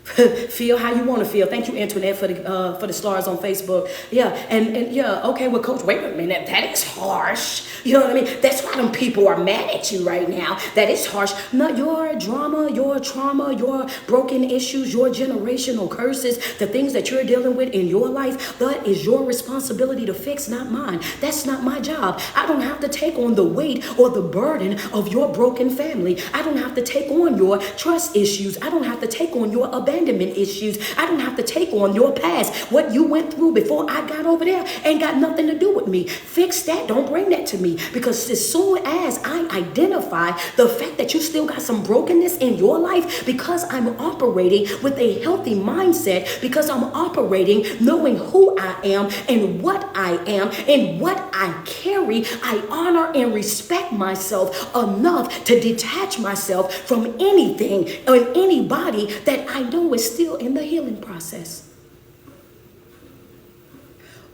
A: Feel how you want to feel. Thank you, Antoinette, for the stars on Facebook. Yeah, and yeah, okay, well, Coach, wait a minute, that is harsh. You know what I mean? That's why them people are mad at you right now. That is harsh. Not your drama, your trauma, your broken issues, your generational curses, the things that you're dealing with in your life. That is your responsibility to fix, not mine. That's not my job. I don't have to take on the weight or the burden of your broken family. I don't have to take on your trust issues. I don't have to take on your abandonment issues. I don't have to take on your past. What you went through before I got over there ain't got nothing to do with me. Fix that. Don't bring that to me. Because as soon as I identify the fact that you still got some brokenness in your life, because I'm operating with a healthy mindset, because I'm operating knowing who I am and what I am and what I carry, I honor and respect myself enough to detach myself from anything or anybody that I know is still in the healing process.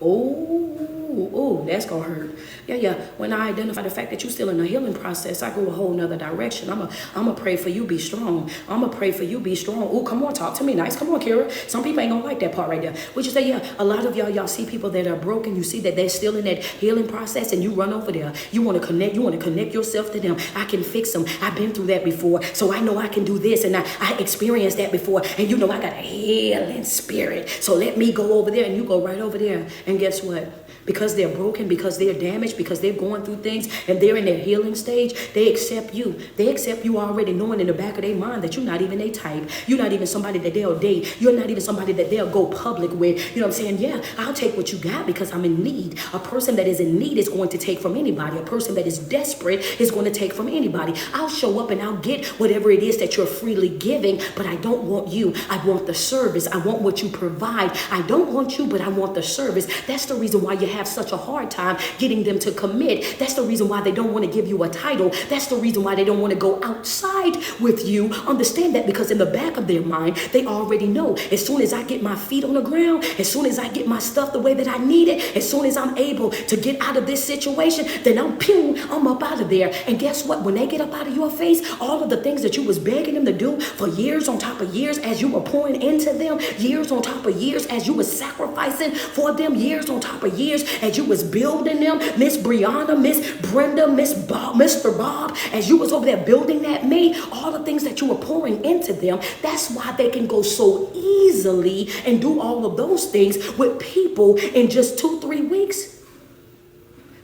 A: Oh, that's gonna hurt. Yeah. When I identify the fact that you're still in the healing process, I go a whole nother direction. I'ma pray for you, be strong. I'ma pray for you, be strong. Oh, come on, talk to me nice. Come on, Cara. Some people ain't gonna like that part right there. Would you say, yeah, a lot of y'all see people that are broken, you see that they're still in that healing process, and you run over there. You wanna connect yourself to them. I can fix them. I've been through that before, so I know I can do this, and I experienced that before, and you know I got a healing spirit. So let me go over there, and you go right over there. And guess what? Because they're broken, because they're damaged, because they're going through things and they're in their healing stage, they accept you. They accept you already knowing in the back of their mind that you're not even their type. You're not even somebody that they'll date. You're not even somebody that they'll go public with. You know what I'm saying? Yeah, I'll take what you got because I'm in need. A person that is in need is going to take from anybody. A person that is desperate is going to take from anybody. I'll show up and I'll get whatever it is that you're freely giving, but I don't want you. I want the service. I want what you provide. I don't want you, but I want the service. That's the reason why you have such a hard time getting them to commit. That's the reason why they don't want to give you a title. That's the reason why they don't want to go outside with you. Understand that, because in the back of their mind, they already know as soon as I get my feet on the ground, as soon as I get my stuff the way that I need it, as soon as I'm able to get out of this situation, then I'm up out of there. And guess what? When they get up out of your face, all of the things that you was begging them to do for years on top of years as you were pouring into them, years on top of years as you were sacrificing for them, years on top of years as you was building them, Miss Brianna, Miss Brenda, Miss Bob, Mr. Bob, as you was over there building that mate, all the things that you were pouring into them, that's why they can go so easily and do all of those things with people in just 2-3 weeks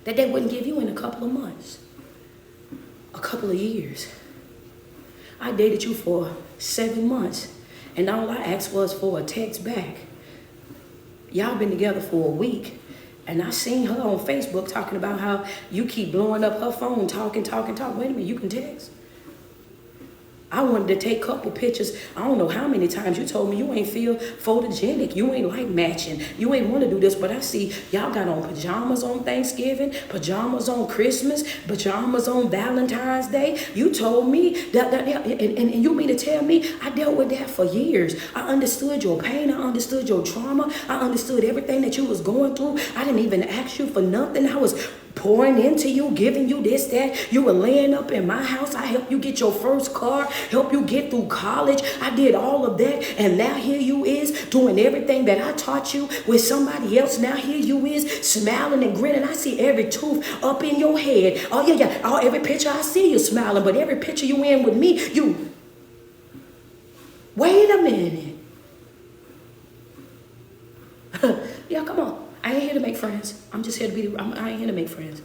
A: that they wouldn't give you in a couple of months, a couple of years. I dated you for 7 months, and all I asked was for a text back. Y'all been together for a week, and I seen her on Facebook talking about how you keep blowing up her phone, talking. Wait a minute, you can text? I wanted to take a couple pictures. I don't know how many times you told me you ain't feel photogenic. You ain't like matching. You ain't want to do this. But I see y'all got on pajamas on Thanksgiving, pajamas on Christmas, pajamas on Valentine's Day. You told me that and you mean to tell me I dealt with that for years. I understood your pain. I understood your trauma. I understood everything that you was going through. I didn't even ask you for nothing. I was pouring into you, giving you this, that. You were laying up in my house. I helped you get your first car, helped you get through college. I did all of that. And now here you is doing everything that I taught you with somebody else. Now here you is smiling and grinning. I see every tooth up in your head. Oh, yeah. Oh, every picture I see you smiling, but every picture you in with me, you... Wait a minute. Yeah, come on. I ain't here to make friends. I'm just here to be, I ain't here to make friends.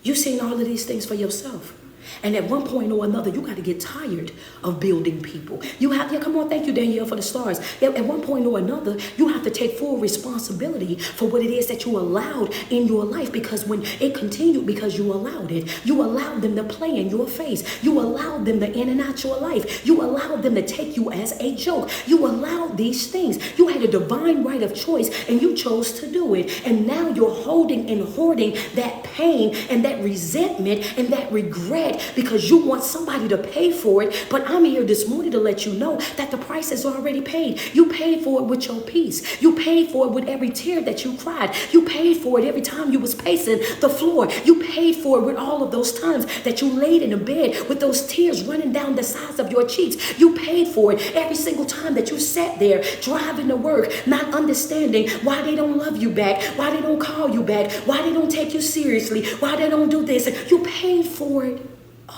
A: You've seen all of these things for yourself. And at one point or another, you got to get tired of building people. You have, yeah, come on, thank you, Danielle, for the stars. Yeah, at one point or another, you have to take full responsibility for what it is that you allowed in your life, because when it continued, because you allowed it, you allowed them to play in your face. You allowed them to in and out your life. You allowed them to take you as a joke. You allowed these things. You had a divine right of choice, and you chose to do it. And now you're holding and hoarding that pain and that resentment and that regret, because you want somebody to pay for it. But I'm here this morning to let you know that the price is already paid. You paid for it with your peace. You paid for it with every tear that you cried. You paid for it every time you was pacing the floor. You paid for it with all of those times that you laid in the bed with those tears running down the sides of your cheeks. You paid for it every single time that you sat there driving to work, not understanding why they don't love you back, why they don't call you back, why they don't take you seriously, why they don't do this. You paid for it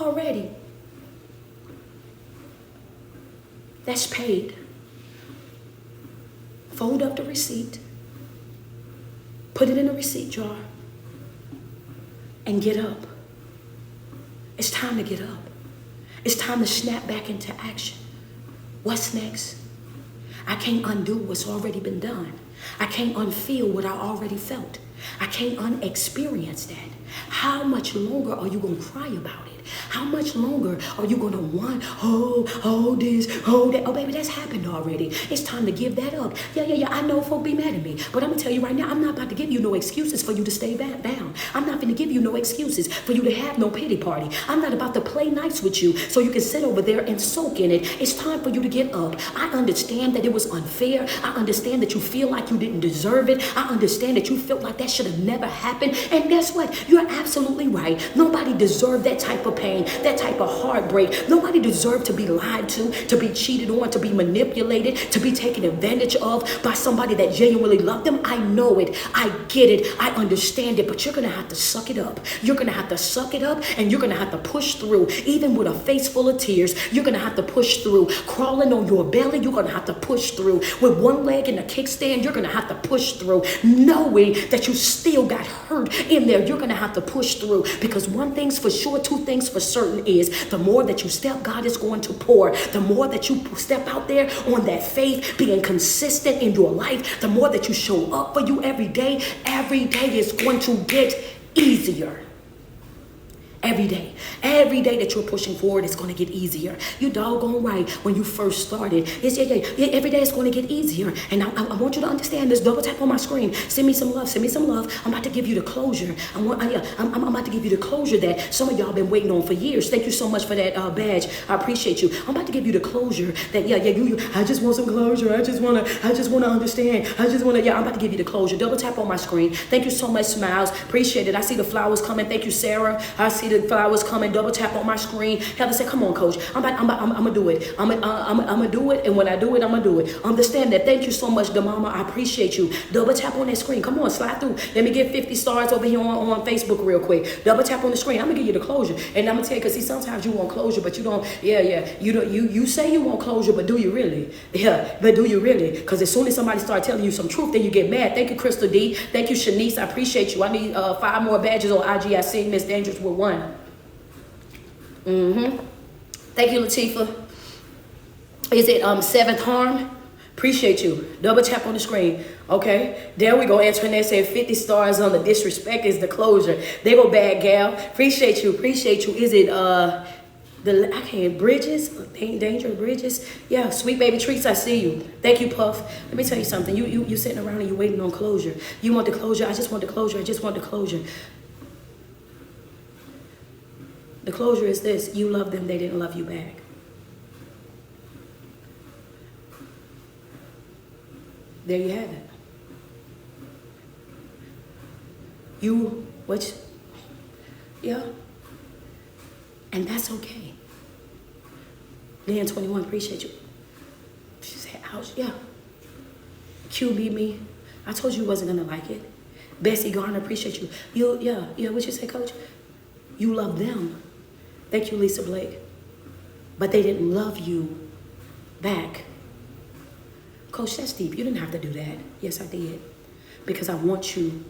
A: already. That's paid. Fold up the receipt, put it in a receipt jar, and get up. It's time to get up. It's time to snap back into action. What's next? I can't undo what's already been done. I can't unfeel what I already felt. I can't unexperience that. How much longer are you going to cry about it? How much longer are you going to want, this, that? Oh, baby, that's happened already. It's time to give that up. Yeah. I know folk be mad at me, but I'm going to tell you right now, I'm not about to give you no excuses for you to stay down. I'm not going to give you no excuses for you to have no pity party. I'm not about to play nice with you so you can sit over there and soak in it. It's time for you to get up. I understand that it was unfair. I understand that you feel like you didn't deserve it. I understand that you felt like that should have never happened. And guess what? You're absolutely right. Nobody deserved that type of pain, that type of heartbreak. Nobody deserved to be lied to be cheated on, to be manipulated, to be taken advantage of by somebody that genuinely loved them. I know it. I get it. I understand it. But you're going to have to suck it up. You're going to have to suck it up, and you're going to have to push through. Even with a face full of tears, you're going to have to push through. Crawling on your belly, you're going to have to push through. With one leg in a kickstand, you're going to have to push through. Knowing that you still got hurt in there, you're going to have to push through. Because one thing's for sure, two things for certain is the more that you step, God is going to pour. The more that you step out there on that faith, being consistent in your life, the more that you show up for you every day is going to get easier. Every day that you're pushing forward, it's going to get easier. You doggone right. When you first started, every day it's going to get easier. And I want you to understand this. Double tap on my screen. Send me some love. Send me some love. I'm about to give you the closure. I'm about to give you the closure that some of y'all been waiting on for years. Thank you so much for that badge. I appreciate you. I'm about to give you the closure that you. I just want some closure. I just want to understand. I'm about to give you the closure. Double tap on my screen. Thank you so much, Smiles. Appreciate it. I see the flowers coming. Thank you, Sarah. I see the flowers coming. Double tap on my screen. Heather said, come on, coach. I'm gonna do it. I'm gonna do it. And when I do it, I'm gonna do it. Understand that. Thank you so much, Damama. I appreciate you. Double tap on that screen. Come on, slide through. Let me get 50 stars over here on Facebook real quick. Double tap on the screen. I'm gonna give you the closure. And I'm gonna tell you, because see, sometimes you want closure, but you don't. You say you want closure, but do you really? Yeah, but do you really? Because as soon as somebody starts telling you some truth, then you get mad. Thank you, Crystal D. Thank you, Shanice. I appreciate you. I need 5 more badges on IG. I see Miss Dangerous with 1. Thank you, Latifah. Is it 7th Harm? Appreciate you. Double tap on the screen. Okay, there we go. Antoinette said 50 stars on the disrespect is the closure. They go bad, gal. Appreciate you. Is it Bridges? Dangerous Bridges? Yeah, Sweet Baby Treats, I see you. Thank you, Puff. Let me tell you something. You sitting around and you waiting on closure. You want the closure. I just want the closure. The closure is this: you love them, they didn't love you back. There you have it. And that's okay. Leon 21, appreciate you. She said, ouch, yeah. Q beat me. I told you wasn't gonna like it. Bessie Garner, appreciate you. What you say, coach? You love them. Thank you, Lisa Blake. But they didn't love you back. Coach, that's deep. You didn't have to do that. Yes, I did. Because I want you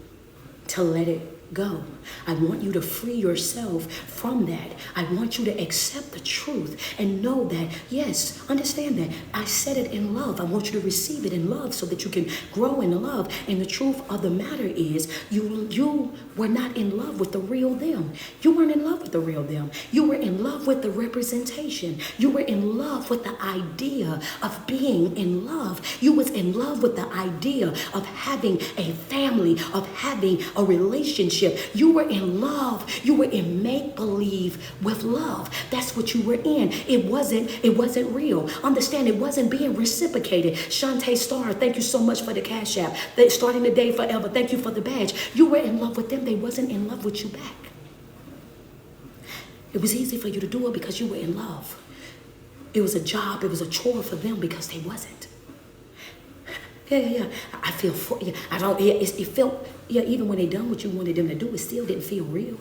A: to let it go. I want you to free yourself from that. I want you to accept the truth and know that, yes, understand that I said it in love. I want you to receive it in love so that you can grow in love. And the truth of the matter is you were not in love with the real them. You weren't in love with the real them. You were in love with the representation. You were in love with the idea of being in love. You was in love with the idea of having a family, of having a relationship. You were in love. You were in make-believe with love. That's what you were in. It wasn't real. Understand, it wasn't being reciprocated. Shantae Starr, thank you so much for the Cash App. Starting the day forever. Thank you for the badge. You were in love with them. They wasn't in love with you back. It was easy for you to do it because you were in love. It was a job. It was a chore for them because they wasn't. Yeah. I feel for you. It felt, even when they done what you wanted them to do, it still didn't feel real.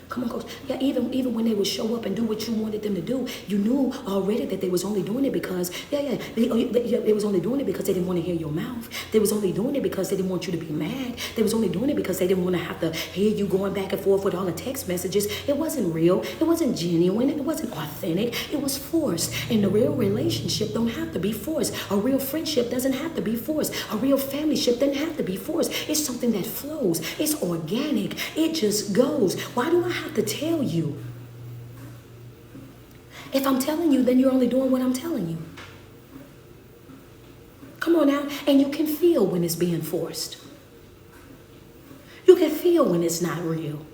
A: Come on, coach. Yeah, even when they would show up and do what you wanted them to do, you knew already that they was only doing it because, they was only doing it because they didn't want to hear your mouth. They was only doing it because they didn't want you to be mad. They was only doing it because they didn't want to have to hear you going back and forth with all the text messages. It wasn't real. It wasn't genuine. It wasn't authentic. It was forced. And the real relationship don't have to be forced. A real friendship doesn't have to be forced. A real familyship doesn't have to be forced. It's something that flows. It's organic. It just goes. Why do I have to tell you. If I'm telling you, then you're only doing what I'm telling you. Come on now. And you can feel when it's being forced. You can feel when it's not real.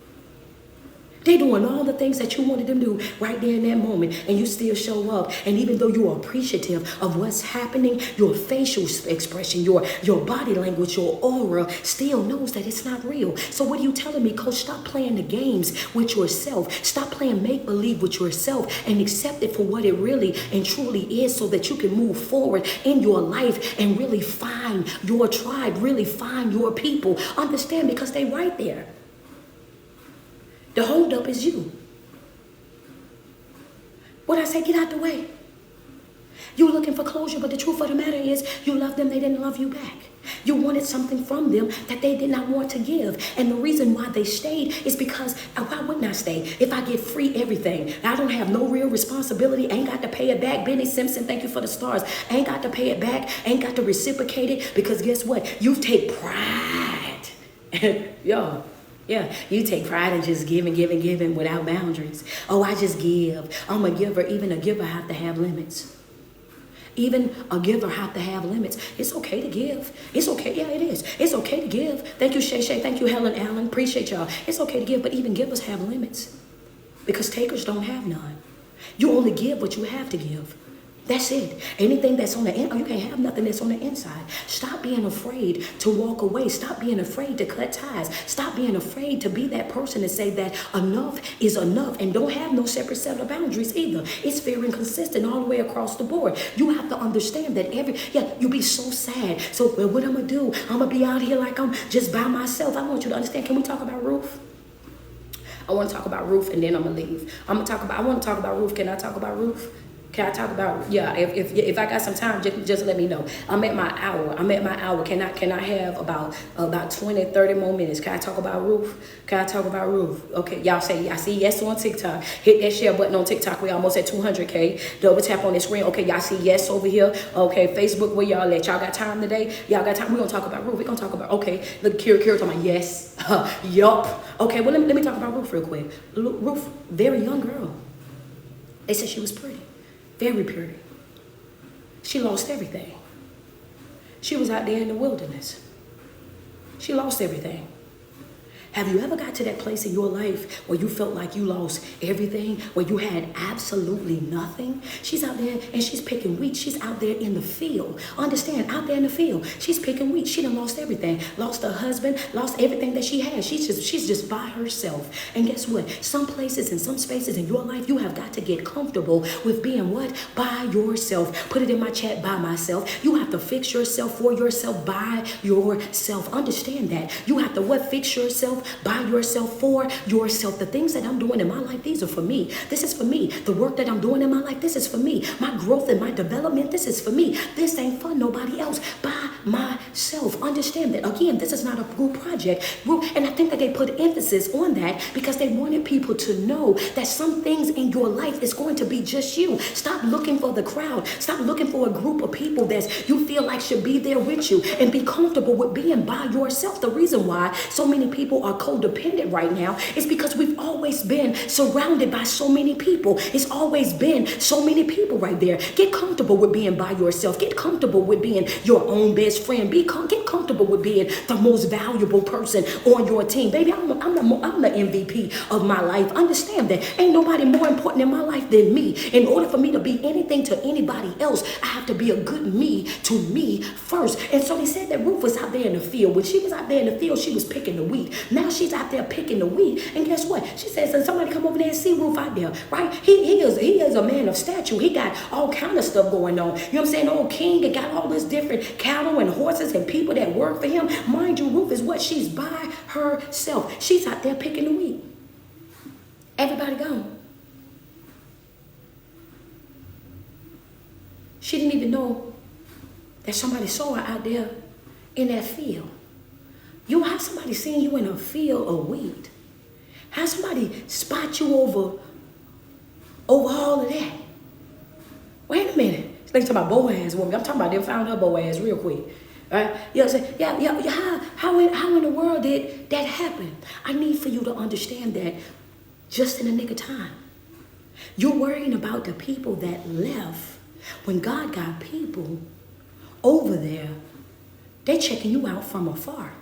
A: They're doing all the things that you wanted them to do right there in that moment, and you still show up. And even though you are appreciative of what's happening, your facial expression, your body language, your aura still knows that it's not real. So what are you telling me, Coach? Stop playing the games with yourself. Stop playing make-believe with yourself and accept it for what it really and truly is, so that you can move forward in your life and really find your tribe, really find your people. Understand, because they right there. The holdup is you. What I say, get out the way. You're looking for closure, but the truth of the matter is you love them, they didn't love you back. You wanted something from them that they did not want to give. And the reason why they stayed is because, why wouldn't I stay? If I get free everything, I don't have no real responsibility, ain't got to pay it back. Benny Simpson, thank you for the stars. Ain't got to pay it back, ain't got to reciprocate it, because guess what? You take pride. Yo. Yeah, you take pride in just giving without boundaries. Oh, I just give. I'm a giver. Even a giver have to have limits. Even a giver have to have limits. It's okay to give. It's okay. Yeah, it is. It's okay to give. Thank you, Shay Shay. Thank you, Helen Allen. Appreciate y'all. It's okay to give, but even givers have limits, because takers don't have none. You only give what you have to give. That's it. Anything that's on the inside, you can't have nothing that's on the inside. Stop being afraid to walk away. Stop being afraid to cut ties. Stop being afraid to be that person and say that enough is enough, and don't have no separate set of boundaries either. It's fair and consistent all the way across the board. You have to understand that you be so sad. So what I'm going to do, I'm going to be out here like I'm just by myself. I want you to understand. Can we talk about Ruth? I want to talk about Ruth, and then I'm going to leave. I want to talk about Ruth. Can I talk about Ruth? Can I talk about, if I got some time, just let me know. I'm at my hour. Can I have about 20, 30 more minutes? Can I talk about Ruth? Okay, y'all say, I see yes on TikTok. Hit that share button on TikTok. We almost at 200K. Double tap on the screen. Okay, y'all see yes over here. Okay, Facebook, where y'all at? Y'all got time today? Y'all got time? We're going to talk about Ruth. We're going to talk about, okay, look, Kira talking about yes. Yup. Okay, well, let me talk about Ruth real quick. Ruth, very young girl. They said she was pretty. Very pretty. She lost everything. She was out there in the wilderness. She lost everything. Have you ever got to that place in your life where you felt like you lost everything, where you had absolutely nothing? She's out there and she's picking wheat. She's out there in the field. Understand, out there in the field, she's picking wheat. She done lost everything. Lost her husband, lost everything that she had. She's just by herself. And guess what? Some places and some spaces in your life, you have got to get comfortable with being what? By yourself. Put it in my chat, by myself. You have to fix yourself for yourself, by yourself. Understand that. You have to what? Fix yourself by yourself, for yourself. The things that I'm doing in my life, these are for me. This is for me. The work that I'm doing in my life, this is for me. My growth and my development, this is for me. This ain't for nobody else, by myself. Understand that. Again, this is not a group project. And I think that they put emphasis on that because they wanted people to know that some things in your life is going to be just you. Stop looking for the crowd. Stop looking for a group of people that you feel like should be there with you, and be comfortable with being by yourself. The reason why so many people are codependent right now is because we've always been surrounded by so many people. It's always been so many people right there. Get comfortable with being by yourself. Get comfortable with being your own best friend. Get comfortable with being the most valuable person on your team. Baby, I'm the MVP of my life. Understand that. Ain't nobody more important in my life than me. In order for me to be anything to anybody else, I have to be a good me to me first. And so they said that Ruth was out there in the field. When she was out there in the field, she was picking the wheat. Now she's out there picking the wheat. And guess what? She says, and somebody come over there and see Ruth out there, right? He is a man of stature. He got all kind of stuff going on. You know what I'm saying? Old king, and got all this different cattle and horses and people that work for him. Mind you, Ruth is what? She's by herself. She's out there picking the wheat. Everybody gone. She didn't even know that somebody saw her out there in that field. You have somebody seeing you in a field of wheat. Have somebody spot you over all of that. Wait a minute. Let's talk about Boaz woman. I'm talking about them found her Boaz real quick. Right? You know what I'm saying? How in the world did that happen? I need for you to understand that just in the nick of time. You're worrying about the people that left when God got people over there. They checking you out from afar.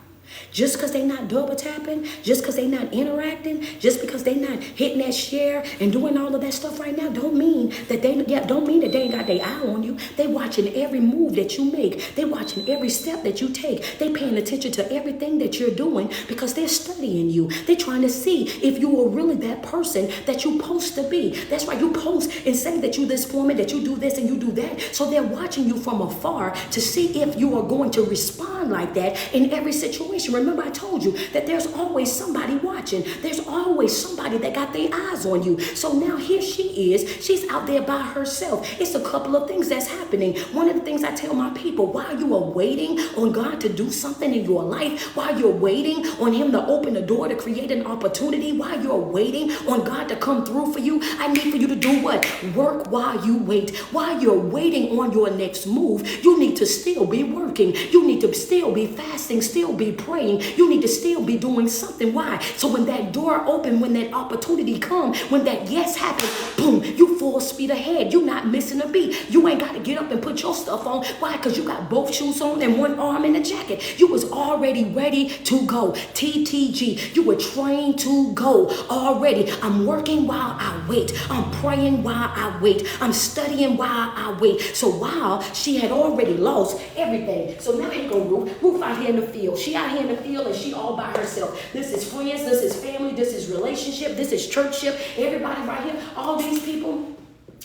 A: Just because they not double tapping, just because they not interacting, just because they not hitting that share and doing all of that stuff right now, don't mean that they ain't got their eye on you. They watching every move that you make. They watching every step that you take. They paying attention to everything that you're doing because they're studying you. They're trying to see if you are really that person that you're supposed to be. That's why you post and say that you this woman, that you do this and you do that. So they're watching you from afar to see if you are going to respond like that in every situation. Remember, I told you that there's always somebody watching. There's always somebody that got their eyes on you. So now here she is. She's out there by herself. It's a couple of things that's happening. One of the things I tell my people, while you are waiting on God to do something in your life, while you're waiting on him to open the door to create an opportunity, while you're waiting on God to come through for you, I need for you to do what? Work while you wait. While you're waiting on your next move, you need to still be working. You need to still be fasting, still be praying. You need to still be doing something. Why? So when that door opens, when that opportunity comes, when that yes happens, boom, you full speed ahead. You're not missing a beat. You ain't got to get up and put your stuff on. Why? Because you got both shoes on and one arm in a jacket. You was already ready to go. TTG. You were trained to go already. I'm working while I wait. I'm praying while I wait. I'm studying while I wait. So while she had already lost everything. So now here go Ruth. Ruth out here in the field. She out here in the field and she all by herself. This is friends, this is family, this is relationship, this is churchship. Everybody right here, all these people,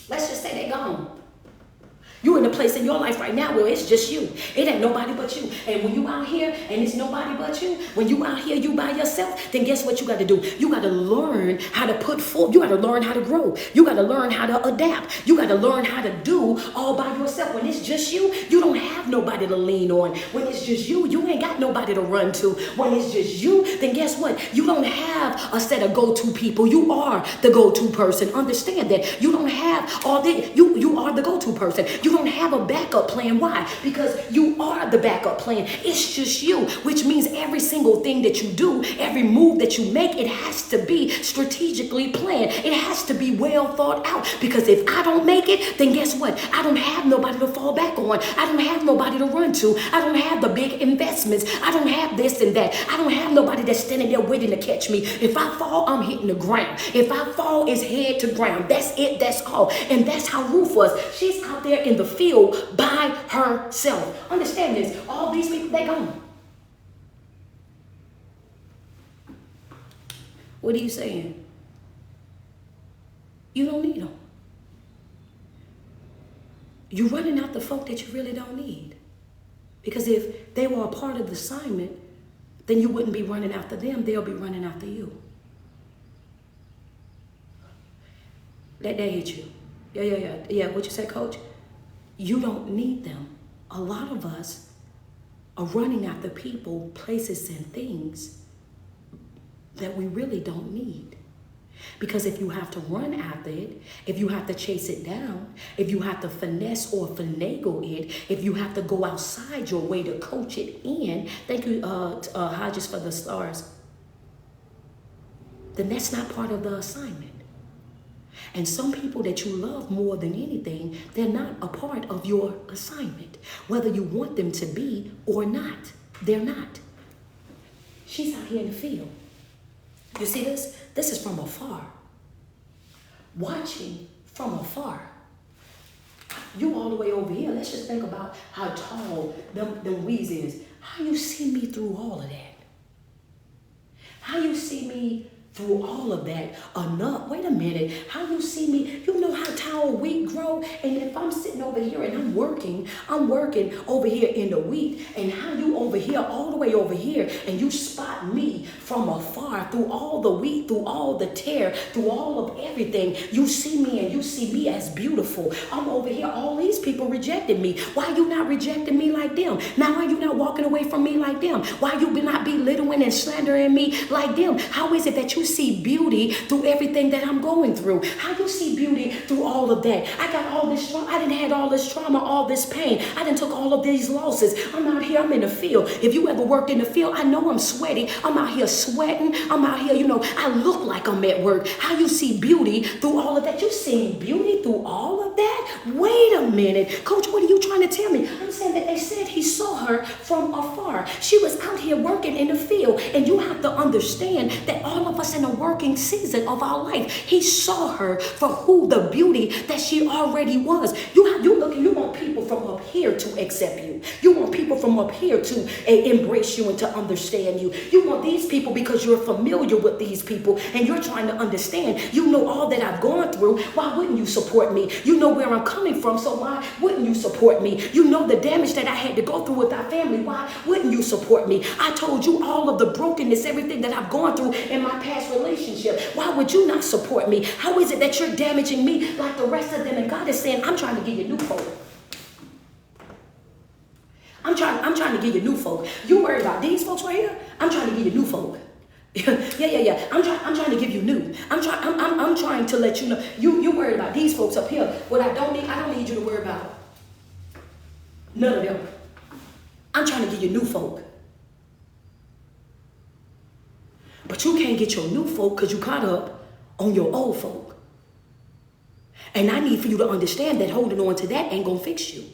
A: let's just say they gone. You're in a place in your life right now where it's just you. It ain't nobody but you. And when you out here and it's nobody but you, when you out here, you by yourself, then guess what you got to do? You got to learn how to put forth. You got to learn how to grow. You got to learn how to adapt. You got to learn how to do all by yourself. When it's just you, you don't have nobody to lean on. When it's just you, you ain't got nobody to run to. When it's just you, then guess what? You don't have a set of go-to people. You are the go-to person. Understand that. You don't have all that. You are the go-to person. You don't have a backup plan. Why? Because you are the backup plan. It's just you, which means every single thing that you do, every move that you make, it has to be strategically planned. It has to be well thought out. Because if I don't make it, then guess what? I don't have nobody to fall back on. I don't have nobody to run to. I don't have the big investments. I don't have this and that. I don't have nobody that's standing there waiting to catch me. If I fall, I'm hitting the ground. If I fall, it's head to ground. That's it. That's all. And that's how Ruth was. She's out there in the field by herself. Understand this. All these people, they gone. What are you saying? You don't need them. You're running out the folk that you really don't need. Because if they were a part of the assignment, then you wouldn't be running after them. They'll be running after you. Let that hit you. Yeah. What you say, coach? You don't need them. A lot of us are running after people, places, and things that we really don't need. Because if you have to run after it, if you have to chase it down, if you have to finesse or finagle it, if you have to go outside your way to coach it in, thank you, Hodges, for the stars, then that's not part of the assignment. And some people that you love more than anything, they're not a part of your assignment. Whether you want them to be or not, they're not. She's out here in the field. You see this? This is from afar. Watching from afar. You all the way over here. Let's just think about how tall them weeds is. How you see me through all of that? How you see me through all of that enough? Wait a minute. How you see me? You know how tall wheat grow? And if I'm sitting over here and I'm working over here in the wheat, and how you over here, all the way over here, and you spot me from afar through all the wheat, through all the tear, through all of everything. You see me and you see me as beautiful. I'm over here. All these people rejected me. Why you not rejecting me like them? Now why you not walking away from me like them? Why you not belittling and slandering me like them? How is it that you see beauty through everything that I'm going through? How you see beauty through all of that. I got all this trauma. I didn't had all this trauma, all this pain. I didn't took all of these losses. I'm out here, I'm in the field. If you ever worked in the field, I know I'm sweaty. I'm out here sweating. I'm out here, I look like I'm at work. How you see beauty through all of that? You seen beauty through all of that? Wait a minute. Coach, what are you trying to tell me? I'm saying that they said he saw her from afar. She was out here working in the field. And you have to understand that all of us in a working season of our life, he saw her for who the beauty that she already was. You want people from up here to accept you. You want people from up here to embrace you and to understand you. You want these people because you're familiar with these people and you're trying to understand. You know all that I've gone through. Why wouldn't you support me? You know where I'm coming from, so why wouldn't you support me? You know the damage that I had to go through with our family. Why wouldn't you support me? I told you all of the brokenness, everything that I've gone through in my past relationship. Why would you not support me? How is it that you're damaging me like the rest of them? And God is saying, I'm trying to give you new folk. I'm trying to give you new folk. You worry about these folks right here? I'm trying to give you new folk. yeah. I'm trying to give you new. I'm trying to let you know. You worry about these folks up here. What I don't need you to worry about none of them. I'm trying to give you new folk. But you can't get your new folk because you caught up on your old folk. And I need for you to understand that holding on to that ain't gonna fix you.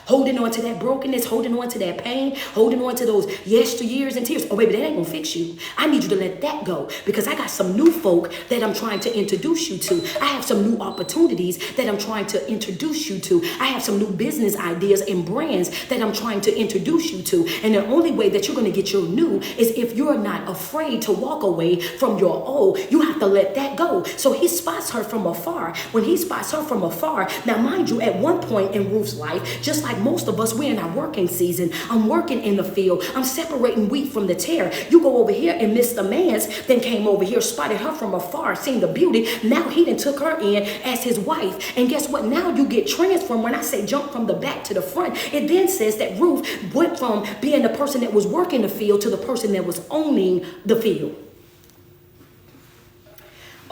A: Holding on to that brokenness, holding on to that pain, holding on to those yesteryears and tears. Oh, baby, that ain't gonna fix you. I need you to let that go because I got some new folk that I'm trying to introduce you to. I have some new opportunities that I'm trying to introduce you to. I have some new business ideas and brands that I'm trying to introduce you to. And the only way that you're gonna get your new is if you're not afraid to walk away from your old. You have to let that go. So he spots her from afar. When he spots her from afar, now mind you, at one point in Ruth's life, just like most of us, we're in our working season. I'm working in the field. I'm separating wheat from the tare. You go over here and Mr. Mans then came over here, spotted her from afar, seen the beauty. Now he then took her in as his wife. And guess what? Now you get transformed. When I say jump from the back to the front, it then says that Ruth went from being the person that was working the field to the person that was owning the field.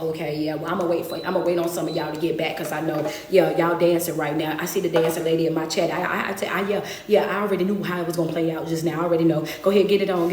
A: Okay, yeah, well, I'm gonna wait on some of y'all to get back because I know, yeah, y'all dancing right now. I see the dancing lady in my chat. I already knew how it was gonna play out just now. I already know. Go ahead, get it on.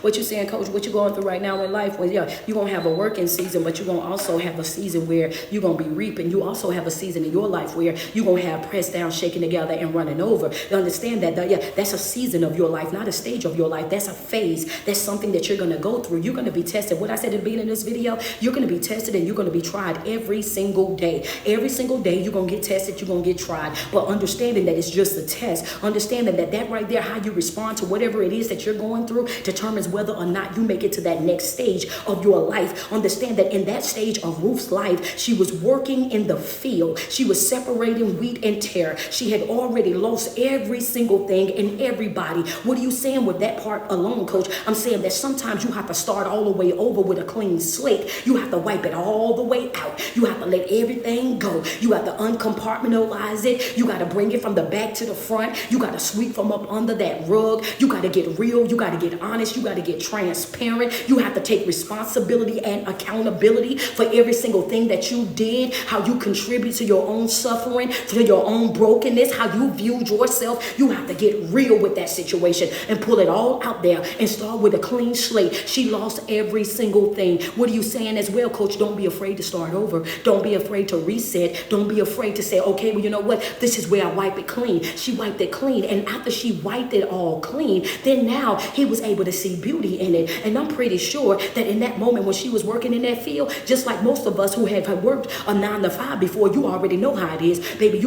A: What you saying, Coach? What you going through right now in life? Well, yeah, you're gonna have a working season, but you're gonna also have a season where you're gonna be reaping. You also have a season in your life where you're gonna have pressed down, shaking together, and running over. You understand that? That's a season of your life, not a stage of your life. That's a phase. That's something that you're gonna go through. You're gonna be tested. What I said at the beginning of this video, you're gonna be tested and you're going to be tried every single day. Every single day you're going to get tested, you're going to get tried. But understanding that it's just a test, understanding that right there, how you respond to whatever it is that you're going through determines whether or not you make it to that next stage of your life. Understand that in that stage of Ruth's life, she was working in the field. She was separating wheat and tare. She had already lost every single thing and everybody. What are you saying with that part alone, Coach? I'm saying that sometimes you have to start all the way over with a clean slate. You have to wipe it all the way out. You have to let everything go. You have to uncompartmentalize it. You got to bring it from the back to the front. You got to sweep from up under that rug. You got to get real. You got to get honest. You got to get transparent. You have to take responsibility and accountability for every single thing that you did, how you contribute to your own suffering, to your own brokenness, how you viewed yourself. You have to get real with that situation and pull it all out there and start with a clean slate. She lost every single thing. What are you saying as well, Coach? Don't be afraid to start over. Don't be afraid to reset. Don't be afraid to say, okay, well, you know what? This is where I wipe it clean. She wiped it clean. And after she wiped it all clean, then now he was able to see beauty in it. And I'm pretty sure that in that moment when she was working in that field, just like most of us who have worked a 9 to 5 before, you already know how it is. Baby,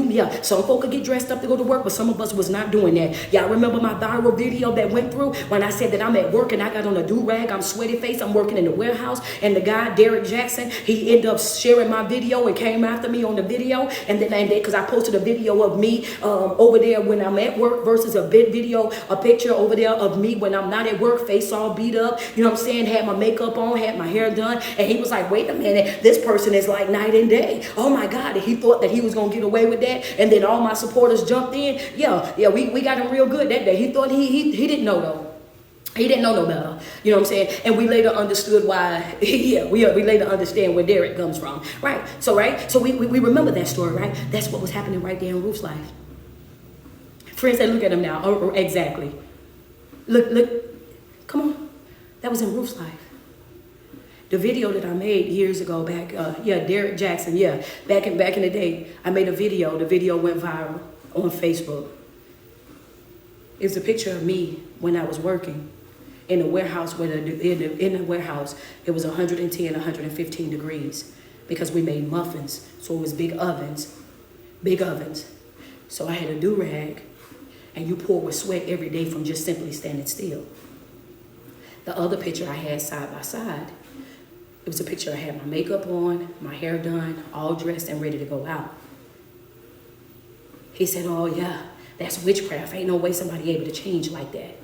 A: some folk could get dressed up to go to work, but some of us was not doing that. Y'all remember my viral video that went through when I said that I'm at work and I got on a do-rag, I'm sweaty face, I'm working in the warehouse, and the guy, Derek Jackson, he ended up sharing my video and came after me on the video. And then because I posted a video of me over there when I'm at work versus a picture over there of me when I'm not at work, face all beat up, you know what I'm saying, had my makeup on, had my hair done. And he was like, wait a minute, this person is like night and day. Oh my God. And he thought that he was going to get away with that. And then all my supporters jumped in. Yeah, we got him real good that day. He thought he didn't know though. He didn't know no better. You know what I'm saying? And we later understood why, yeah, we later understand where Derek comes from. Right? So we remember that story, right? That's what was happening right there in Ruth's life. Friends said, look at him now. Oh, exactly. Look, come on. That was in Ruth's life. The video that I made years ago back, Derek Jackson, back in the day, I made a video. The video went viral on Facebook. It was a picture of me when I was working in a warehouse in the warehouse, it was 110, 115 degrees because we made muffins. So it was big ovens. So I had a do-rag, and you pour with sweat every day from just simply standing still. The other picture I had side by side, it was a picture I had my makeup on, my hair done, all dressed and ready to go out. He said, oh yeah, that's witchcraft. Ain't no way somebody able to change like that.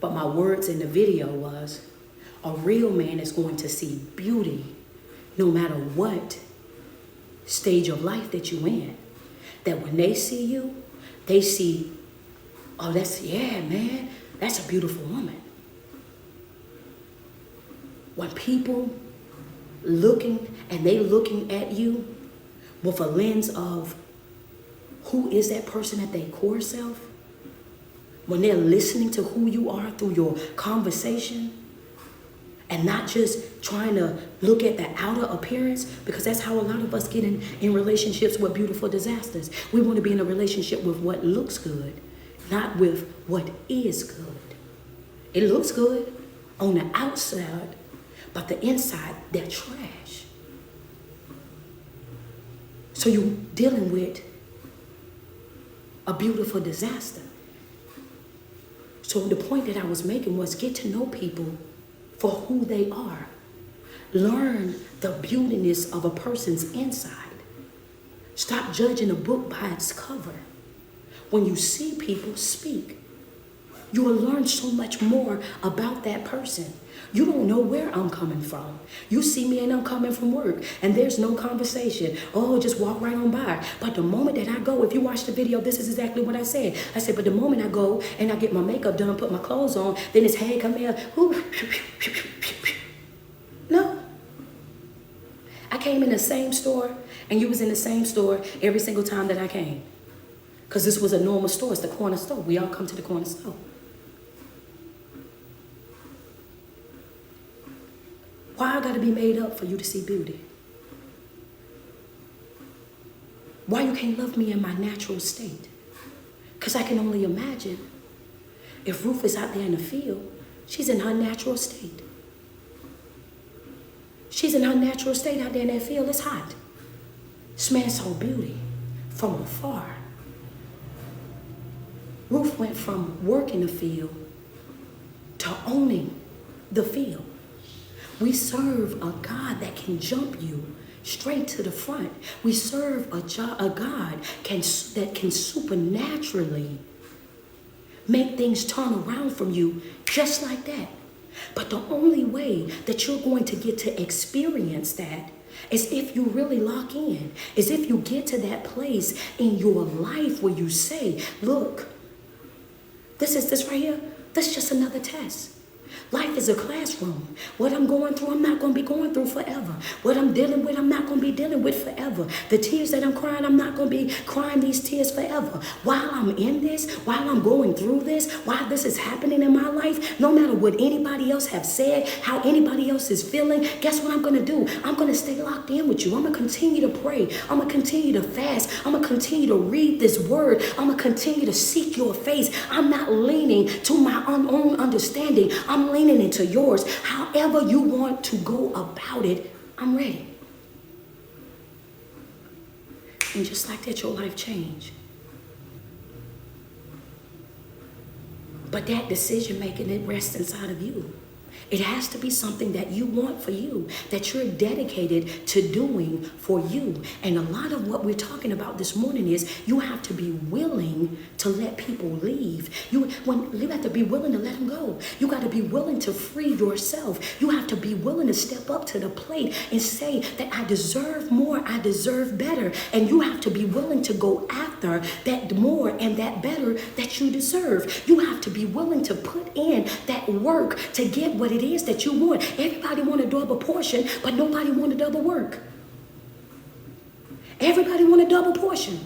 A: But my words in the video was, a real man is going to see beauty no matter what stage of life that you're in. That when they see you, they see, oh, that's a beautiful woman. When people looking at you with a lens of who is that person at their core self, when they're listening to who you are through your conversation and not just trying to look at the outer appearance, because that's how a lot of us get in relationships with beautiful disasters. We want to be in a relationship with what looks good, not with what is good. It looks good on the outside, but the inside, they're trash. So you're dealing with a beautiful disaster. So the point that I was making was get to know people for who they are. Learn the beautiness of a person's inside. Stop judging a book by its cover. When you see people, speak. You will learn so much more about that person. You don't know where I'm coming from. You see me and I'm coming from work and there's no conversation. Oh, just walk right on by. But the moment that I go, if you watch the video, this is exactly what I said. I said, but the moment I go and I get my makeup done, put my clothes on, then it's, hey, come here. No. I came in the same store and you was in the same store every single time that I came. Because this was a normal store. It's the corner store. We all come to the corner store. Why I gotta be made up for you to see beauty? Why you can't love me in my natural state? Because I can only imagine if Ruth is out there in the field, she's in her natural state. She's in her natural state out there in that field. It's hot. This man saw beauty from afar. Ruth went from working the field to owning the field. We serve a God that can jump you straight to the front. We serve a God that can supernaturally make things turn around from you just like that. But the only way that you're going to get to experience that is if you really lock in, is if you get to that place in your life where you say, look, this right here, this is just another test. Life is a classroom. What I'm going through, I'm not going to be going through forever. What I'm dealing with, I'm not going to be dealing with forever. The tears that I'm crying, I'm not going to be crying these tears forever. While I'm in this, while I'm going through this, while this is happening in my life, no matter what anybody else have said, how anybody else is feeling, guess what I'm going to do? I'm going to stay locked in with you. I'm going to continue to pray. I'm going to continue to fast. I'm going to continue to read this word. I'm going to continue to seek your face. I'm not leaning to my own understanding. I'm leaning into yours. However you want to go about it, I'm ready. And just like that, your life changed. But that decision making, it rests inside of you. It has to be something that you want for you, that you're dedicated to doing for you. And a lot of what we're talking about this morning is you have to be willing to let people leave. You have to be willing to let them go. You got to be willing to free yourself. You have to be willing to step up to the plate and say that I deserve more, I deserve better. And you have to be willing to go after that more and that better that you deserve. You have to be willing to put in that work to get what it is that you want. Everybody want a double portion, but nobody want a double work. Everybody want a double portion,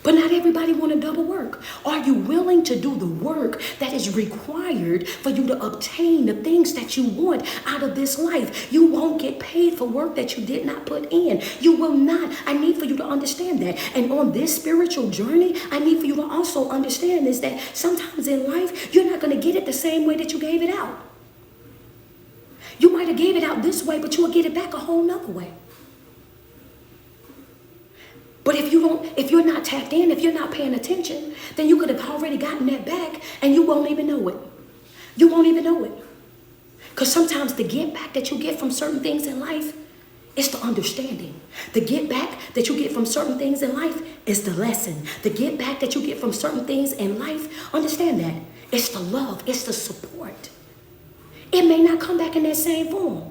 A: but not everybody want a double work. Are you willing to do the work that is required for you to obtain the things that you want out of this life? You won't get paid for work that you did not put in. You will not. I need for you to understand that. And on this spiritual journey, I need for you to also understand is that sometimes in life, you're not going to get it the same way that you gave it out. You might have gave it out this way, but you will get it back a whole nother way. But if you're not tapped in, if you're not paying attention, then you could have already gotten that back and you won't even know it. You won't even know it. Because sometimes the get back that you get from certain things in life is the understanding. The get back that you get from certain things in life is the lesson. The get back that you get from certain things in life, understand that. It's the love. It's the support. It may not come back in that same form.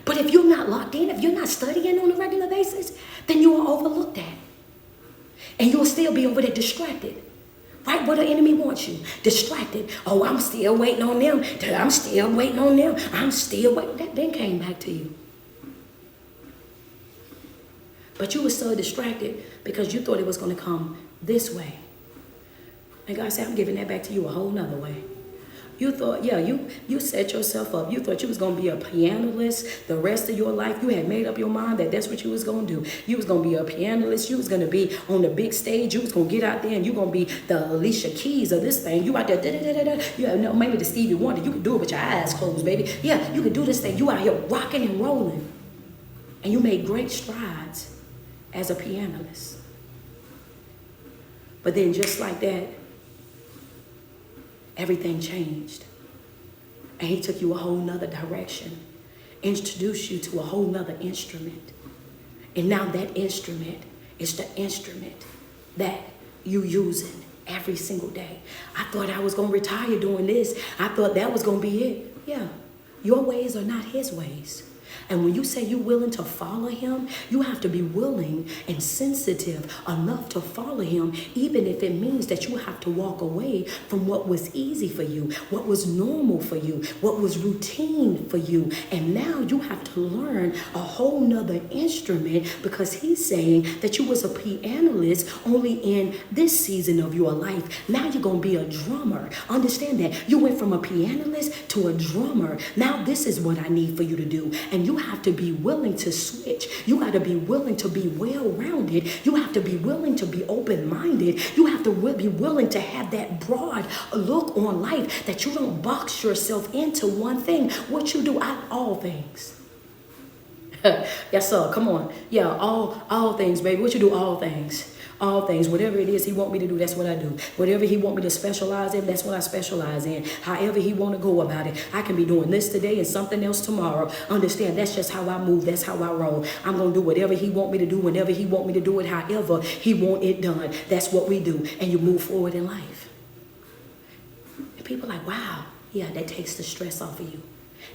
A: But if you're not locked in, if you're not studying on a regular basis, then you will overlook that. And you'll still be over there distracted. Right where the enemy wants you. Distracted. Oh, I'm still waiting on them. I'm still waiting on them. I'm still waiting. That then came back to you. But you were so distracted because you thought it was going to come this way. And God said, I'm giving that back to you a whole nother way. You thought, you set yourself up. You thought you was going to be a pianist the rest of your life. You had made up your mind that that's what you was going to do. You was going to be a pianist. You was going to be on the big stage. You was going to get out there and you going to be the Alicia Keys of this thing. You out there, maybe the Stevie Wonder. You could do it with your eyes closed, baby. Yeah, you could do this thing. You out here rocking and rolling. And you made great strides as a pianist. But then just like that, everything changed. And he took you a whole nother direction, introduced you to a whole nother instrument. And now that instrument is the instrument that you using every single day. I thought I was going to retire doing this. I thought that was going to be it. Yeah, your ways are not his ways. And when you say you're willing to follow him, you have to be willing and sensitive enough to follow him, even if it means that you have to walk away from what was easy for you, what was normal for you, what was routine for you. And now you have to learn a whole nother instrument because he's saying that you was a pianist only in this season of your life. Now you're going to be a drummer. Understand that. You went from a pianist to a drummer. Now this is what I need for you to do. And you have to be willing to switch. You got to be willing to be well-rounded. You have to be willing to be open-minded. You have to be willing to have that broad look on life, that you don't box yourself into one thing. What you do out of all things. Yes, sir. Come on. Yeah, all things, baby. What you do, all things. All things, whatever it is he want me to do, that's what I do. Whatever he want me to specialize in, that's what I specialize in. However he want to go about it, I can be doing this today and something else tomorrow. Understand, that's just how I move. That's how I roll. I'm going to do whatever he want me to do, whenever he want me to do it, however he want it done. That's what we do. And you move forward in life. And people are like, wow, yeah, that takes the stress off of you.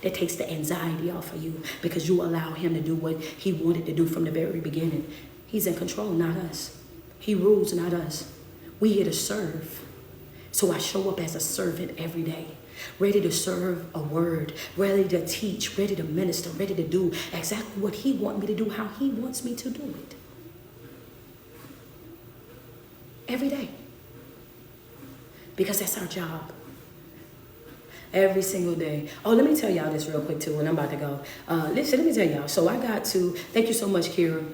A: That takes the anxiety off of you because you allow him to do what he wanted to do from the very beginning. He's in control, not us. He rules, not us. We here to serve. So I show up as a servant every day, ready to serve a word, ready to teach, ready to minister, ready to do exactly what he wants me to do, how he wants me to do it. Every day. Because that's our job. Every single day. Oh, let me tell y'all this real quick too, and I'm about to go. Listen, let me tell y'all. So I got to, thank you so much, Cara,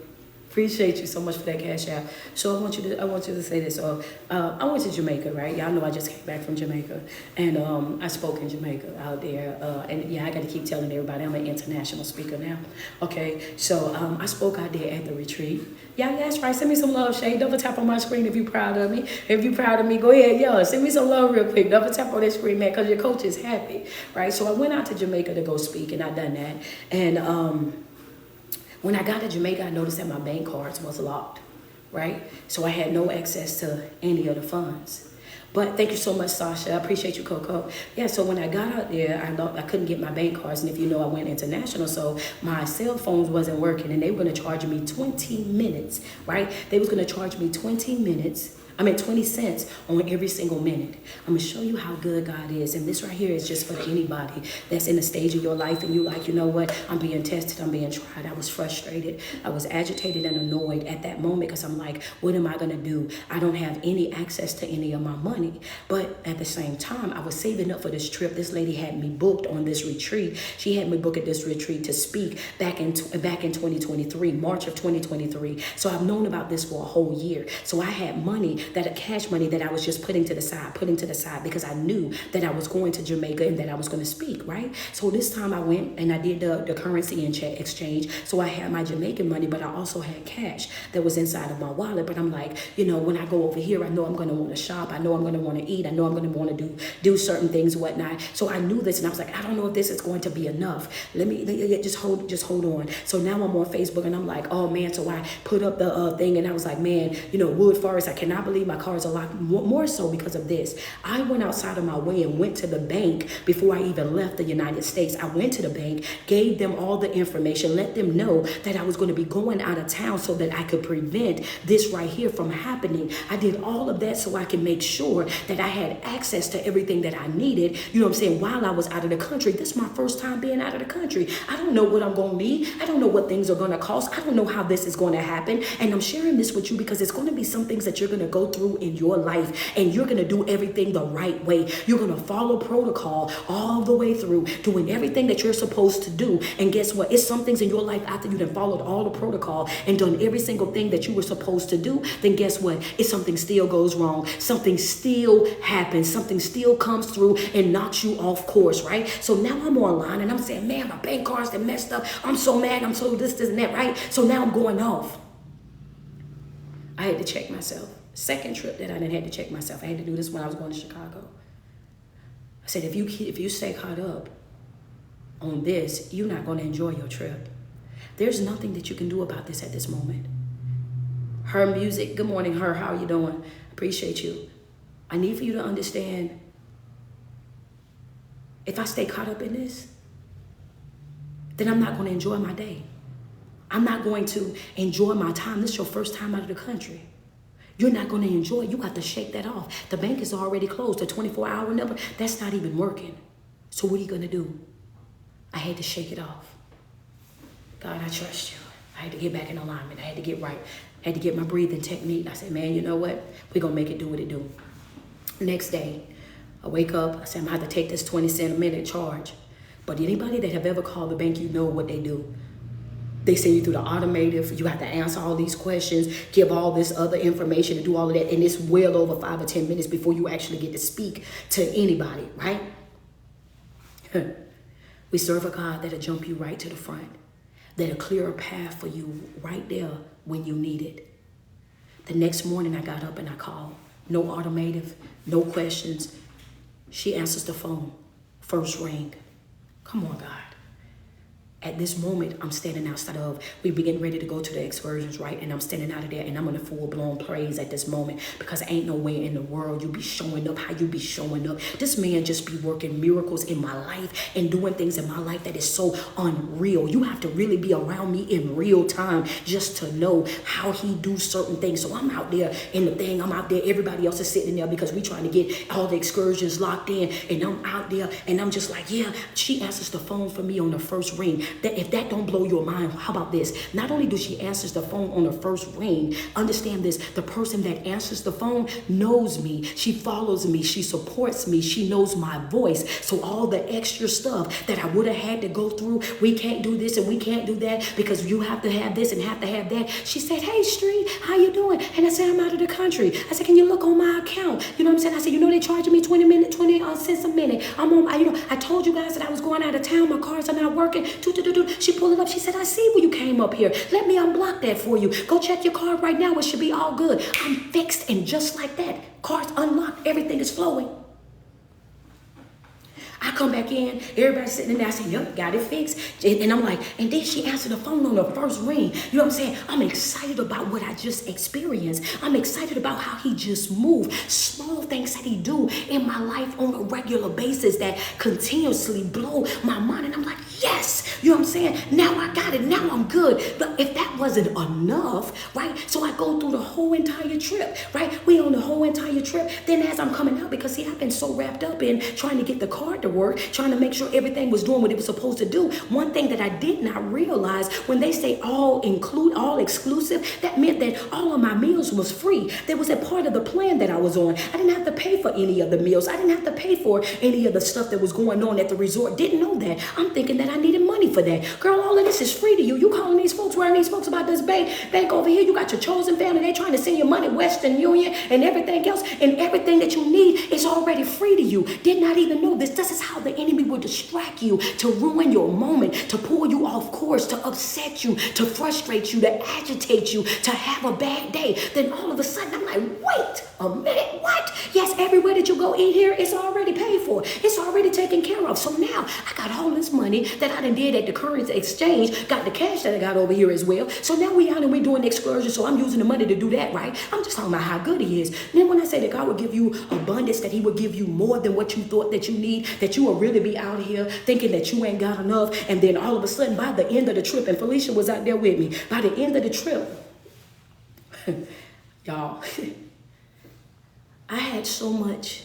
A: Appreciate you so much for that cash out. So I want you to say this. I went to Jamaica, right? Y'all know I just came back from Jamaica, and I spoke in Jamaica out there. And yeah, I got to keep telling everybody I'm an international speaker now. Okay, so I spoke out there at the retreat. Yeah, that's right. Send me some love, Shay. Double tap on my screen if you're proud of me. If you're proud of me, go ahead, yo. Send me some love real quick. Double tap on that screen, man, because your coach is happy, right? So I went out to Jamaica to go speak, and I done that, and when I got to Jamaica, I noticed that my bank cards was locked, right? So I had no access to any of the funds. But thank you so much, Sasha. I appreciate you, Coco. Yeah, so when I got out there, I couldn't get my bank cards. And if you know, I went international, so my cell phones wasn't working. And they were going to charge me 20 minutes, right? They was going to charge me 20 cents on every single minute. I'm gonna show you how good God is. And this right here is just for anybody that's in a stage of your life and you like, you know what, I'm being tested, I'm being tried. I was frustrated, I was agitated and annoyed at that moment because I'm like, what am I gonna do? I don't have any access to any of my money. But at the same time, I was saving up for this trip. This lady had me booked on this retreat. She had me booked at this retreat to speak back in 2023, March of 2023. So I've known about this for a whole year. So I had money, that cash money that I was just putting to the side because I knew that I was going to Jamaica and that I was going to speak, right? So this time I went and I did the currency exchange. So I had my Jamaican money, but I also had cash that was inside of my wallet. But I'm like, you know, when I go over here, I know I'm going to want to shop. I know I'm going to want to eat. I know I'm going to want to do certain things, whatnot. So I knew this and I was like, I don't know if this is going to be enough. Let me just hold on. So now I'm on Facebook and I'm like, oh man. So I put up the thing and I was like, man, you know, Wood Forest, I cannot believe my cards are locked. More so because of this. I went outside of my way and went to the bank before I even left the United States. I went to the bank, gave them all the information, let them know that I was going to be going out of town so that I could prevent this right here from happening. I did all of that so I can make sure that I had access to everything that I needed, you know what I'm saying, while I was out of the country. This is my first time being out of the country. I don't know what I'm going to need. I don't know what things are going to cost. I don't know how this is going to happen. And I'm sharing this with you because it's going to be some things that you're going to go through in your life, and you're going to do everything the right way. You're going to follow protocol all the way through, doing everything that you're supposed to do. And guess what? It's some things in your life after you've followed all the protocol and done every single thing that you were supposed to do, then guess what? If something still goes wrong, something still happens, something still comes through and knocks you off course, right? So now I'm online and I'm saying, man, my bank cards, they messed up. I'm so mad. I'm so this and that, right? So now I'm going off. I had to check myself. Second trip that I didn't have to check myself. I had to do this when I was going to Chicago. I said, if you stay caught up on this, you're not going to enjoy your trip. There's nothing that you can do about this at this moment. Her music, good morning, her, how are you doing? Appreciate you. I need for you to understand, if I stay caught up in this, then I'm not going to enjoy my day. I'm not going to enjoy my time. This is your first time out of the country. You're not going to enjoy it. You got to shake that off. The bank is already closed. The 24-hour number, that's not even working. So what are you going to do? I had to shake it off. God, I trust you. I had to get back in alignment. I had to get right. I had to get my breathing technique. I said, man, you know what? We're going to make it do what it do. Next day, I wake up. I said, I'm going to have to take this 20 cent a minute charge. But anybody that have ever called the bank, you know what they do. They send you through the automated. You have to answer all these questions, give all this other information, to do all of that. And it's well over 5 or 10 minutes before you actually get to speak to anybody, right? We serve a God that'll jump you right to the front, that'll clear a path for you right there when you need it. The next morning I got up and I called. No automated, no questions. She answers the phone. First ring. Come on, God. At this moment, I'm standing outside of, we be getting ready to go to the excursions, right? And I'm standing out of there and I'm in a full-blown praise at this moment because ain't no way in the world you be showing up how you be showing up. This man just be working miracles in my life and doing things in my life that is so unreal. You have to really be around me in real time just to know how he do certain things. So I'm out there in the thing. I'm out there. Everybody else is sitting there because we trying to get all the excursions locked in. And I'm out there and I'm just like, yeah, she answers the phone for me on the first ring. that if that don't blow your mind, how about this? Not only does she answer the phone on her first ring, understand this, the person that answers the phone knows me. She follows me. She supports me. She knows my voice. So all the extra stuff that I would have had to go through, we can't do this and we can't do that because you have to have this and have to have that. She said, hey, Street, how you doing? And I said, I'm out of the country. I said, can you look on my account? You know what I'm saying? I said, you know, they charging me 20 cents a minute. I told you guys that I was going out of town. My cars are not working. She pulled it up. She said, I see where you came up here. Let me unblock that for you. Go check your car right now. It should be all good. I'm fixed. And just like that, car's unlocked. Everything is flowing. I come back in, everybody's sitting in there, I say, yep, got it fixed. And I'm like, and then she answered the phone on the first ring. You know what I'm saying? I'm excited about what I just experienced. I'm excited about how he just moved. Small things that he do in my life on a regular basis that continuously blow my mind. And I'm like, yes, you know what I'm saying? Now I got it, now I'm good. But if that wasn't enough, right? So I go through the whole entire trip, right? We on the whole entire trip. Then as I'm coming out, because see, I've been so wrapped up in trying to get the card to work, trying to make sure everything was doing what it was supposed to do. One thing that I did not realize, when they say all exclusive, that meant that all of my meals was free. There was a part of the plan that I was on. I didn't have to pay for any of the meals. I didn't have to pay for any of the stuff that was going on at the resort. Didn't know that. I'm thinking that I needed money for that. Girl, all of this is free to you. You calling these folks, worrying these folks about this bank over here. You got your chosen family. They trying to send you money, Western Union and everything else. And everything that you need is already free to you. Did not even know this. This is how the enemy will distract you, to ruin your moment, to pull you off course, to upset you, to frustrate you, to agitate you, to have a bad day. Then all of a sudden I'm like, wait a minute, what? Yes, everywhere that you go eat here, it's already paid for. It's already taken care of. So now I got all this money that I done did at the currency exchange, got the cash that I got over here as well. So now we out and we doing the excursion, so I'm using the money to do that, right? I'm just talking about how good he is. And then when I say that God will give you abundance, that he will give you more than what you thought that you need, that you will really be out here thinking that you ain't got enough, and then all of a sudden by the end of the trip, and Felicia was out there with me, by the end of the trip, y'all, I had so much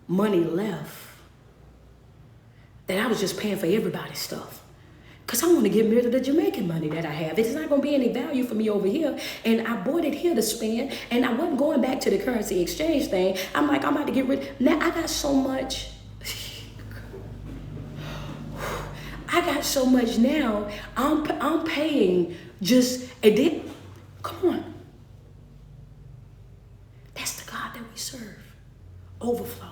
A: money left that I was just paying for everybody's stuff. Because I want to get rid of the Jamaican money that I have. It's not going to be any value for me over here. And I bought it here to spend. And I wasn't going back to the currency exchange thing. I'm like, I'm about to get rid. Now I got so much. I got so much now. I'm paying just, and then, come on. That's the God that we serve. Overflow.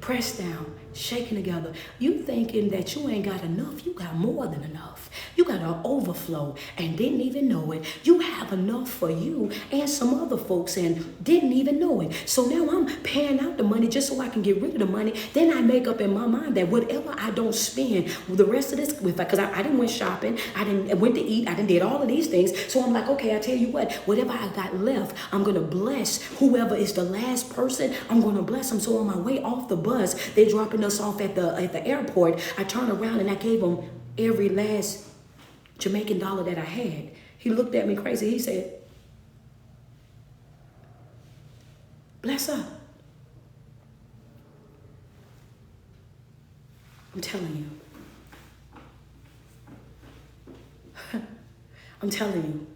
A: Pressed down, shaking together. You thinking that you ain't got enough, you got more than enough. You got an overflow and didn't even know it. You have enough for you and some other folks and didn't even know it. So now I'm paying out the money just so I can get rid of the money. Then I make up in my mind that whatever I don't spend the rest of this, because I didn't went shopping, I went to eat, I didn't did all of these things. So I'm like, okay, I tell you what, whatever I got left, I'm going to bless whoever is the last person. I'm going to bless them. So on my way off the bus, they're dropping us off at the airport. I turned around and I gave them every last Jamaican dollar that I had. He looked at me crazy. He said, bless her. I'm telling you. I'm telling you.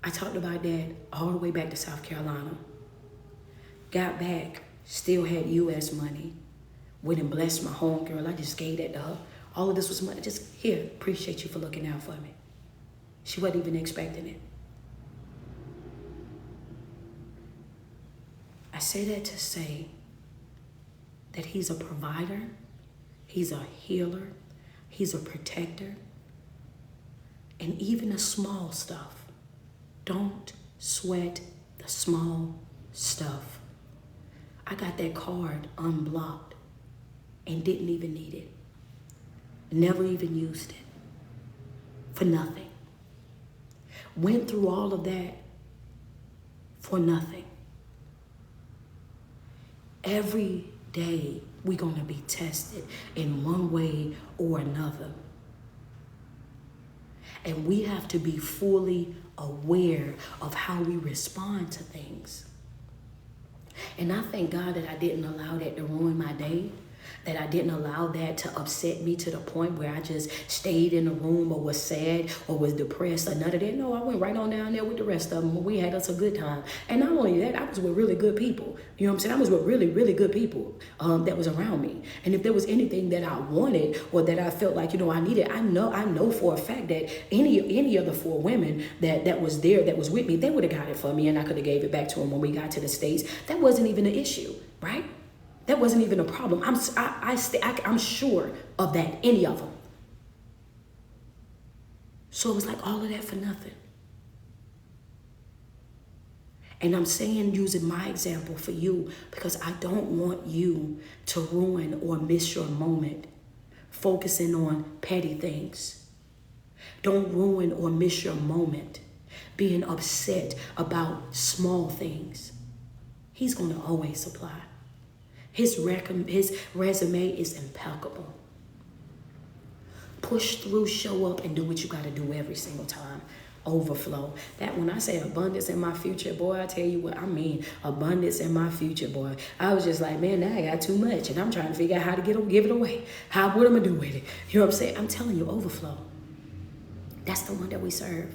A: I talked about that all the way back to South Carolina. Got back, still had U.S. money. Went and blessed my home girl. I just gave that to her. All of this was money. Just here, appreciate you for looking out for me. She wasn't even expecting it. I say that to say that he's a provider, he's a healer, he's a protector, and even the small stuff. Don't sweat the small stuff. I got that card unblocked and didn't even need it. Never even used it. For nothing. Went through all of that for nothing. Every day we're going to be tested in one way or another. And we have to be fully aware of how we respond to things. And I thank God that I didn't allow that to ruin my day. that I didn't allow that to upset me to the point where I just stayed in the room or was sad or was depressed or none of that. No, I went right on down there with the rest of them. We had us a good time. And not only that, I was with really good people. You know what I'm saying? I was with really, really good people that was around me. And if there was anything that I wanted or that I felt like, I needed, I know for a fact that any of the 4 women that was there, that was with me, they would have got it for me and I could have gave it back to them when we got to the States. That wasn't even an issue, right? That wasn't even a problem. I'm sure of that, any of them. So it was like all of that for nothing. And I'm saying, using my example for you, because I don't want you to ruin or miss your moment focusing on petty things. Don't ruin or miss your moment being upset about small things. He's going to always supply. His resume is impeccable. Push through, show up, and do what you got to do every single time. Overflow. That when I say abundance in my future, boy, I tell you what I mean. Abundance in my future, boy. I was just like, man, now I got too much, and I'm trying to figure out how to give it away. What am I do with it? You know what I'm saying? I'm telling you, overflow. That's the one that we serve.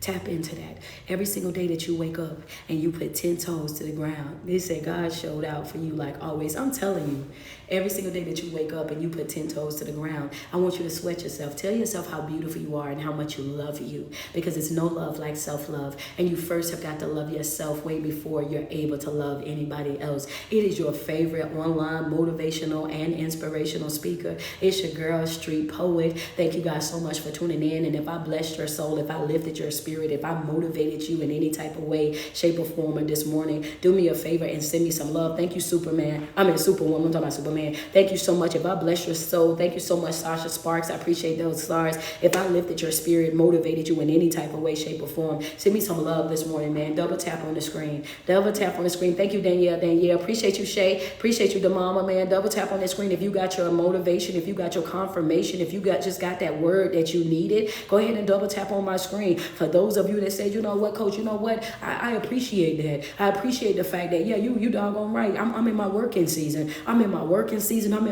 A: Tap into that. Every single day that you wake up and you put 10 toes to the ground, they say God showed out for you like always. I'm telling you, every single day that you wake up and you put 10 toes to the ground, I want you to sweat yourself. Tell yourself how beautiful you are and how much you love you, because it's no love like self-love. And you first have got to love yourself way before you're able to love anybody else. It is your favorite online motivational and inspirational speaker. It's your girl, Street Poet. Thank you guys so much for tuning in. And if I blessed your soul, if I lifted your spirit, if I motivated you in any type of way, shape, or form this morning, do me a favor and send me some love. Thank you, Superwoman. I'm talking about Superman. Thank you so much. If I bless your soul, thank you so much, Sasha Sparks. I appreciate those stars. If I lifted your spirit, motivated you in any type of way, shape, or form, send me some love this morning, man. Double tap on the screen. Double tap on the screen. Thank you, Danielle. Appreciate you, Shay. Appreciate you, Demama, man. Double tap on the screen. If you got your motivation, if you got your confirmation, if you just got that word that you needed, go ahead and double tap on my screen. For those of you that said, you know what, Coach, you know what, I appreciate that. I appreciate the fact that, yeah, you doggone right. I'm in my working season. I'm in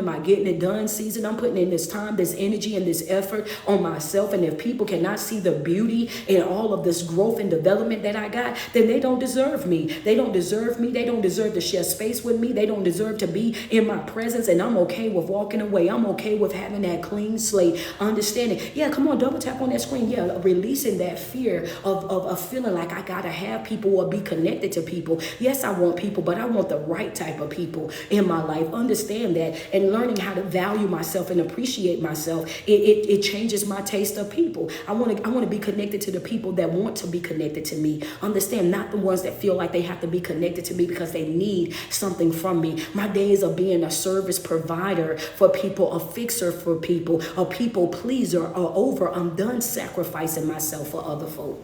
A: my getting it done season. I'm putting in this time, this energy, and this effort on myself. And if people cannot see the beauty in all of this growth and development that I got, then they don't deserve me. They don't deserve me. They don't deserve to share space with me. They don't deserve to be in my presence. And I'm okay with walking away. I'm okay with having that clean slate, understanding. Yeah, come on, double tap on that screen. Yeah, releasing that fear of feeling like I gotta have people or be connected to people. Yes, I want people, but I want the right type of people in my life. Understand that, and learning how to value myself and appreciate myself. It changes my taste of people. I want to be connected to the people that want to be connected to me. Understand, not the ones that feel like they have to be connected to me because they need something from me. My days of being a service provider for people, a fixer for people, a people pleaser are over. I'm done sacrificing myself for other folk.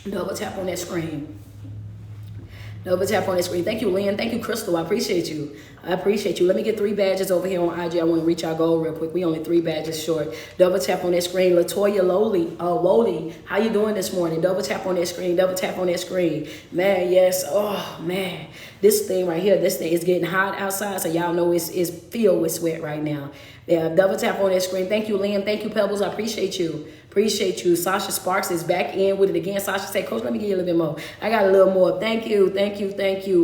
A: Double tap on that screen. Double tap on that screen. Thank you, Lynn. Thank you, Crystal. I appreciate you. Let me get 3 badges over here on IG. I want to reach our goal real quick. We only 3 badges short. Double tap on that screen. Latoya Woli, how you doing this morning? Double tap on that screen. Double tap on that screen. Man, yes. Oh, man. This thing right here, this thing is getting hot outside, so y'all know it's filled with sweat right now. Yeah, double tap on that screen. Thank you, Lynn. Thank you, Pebbles. I appreciate you. Appreciate you. Sasha Sparks is back in with it again. Sasha said, Coach, let me give you a little bit more. I got a little more. Thank you.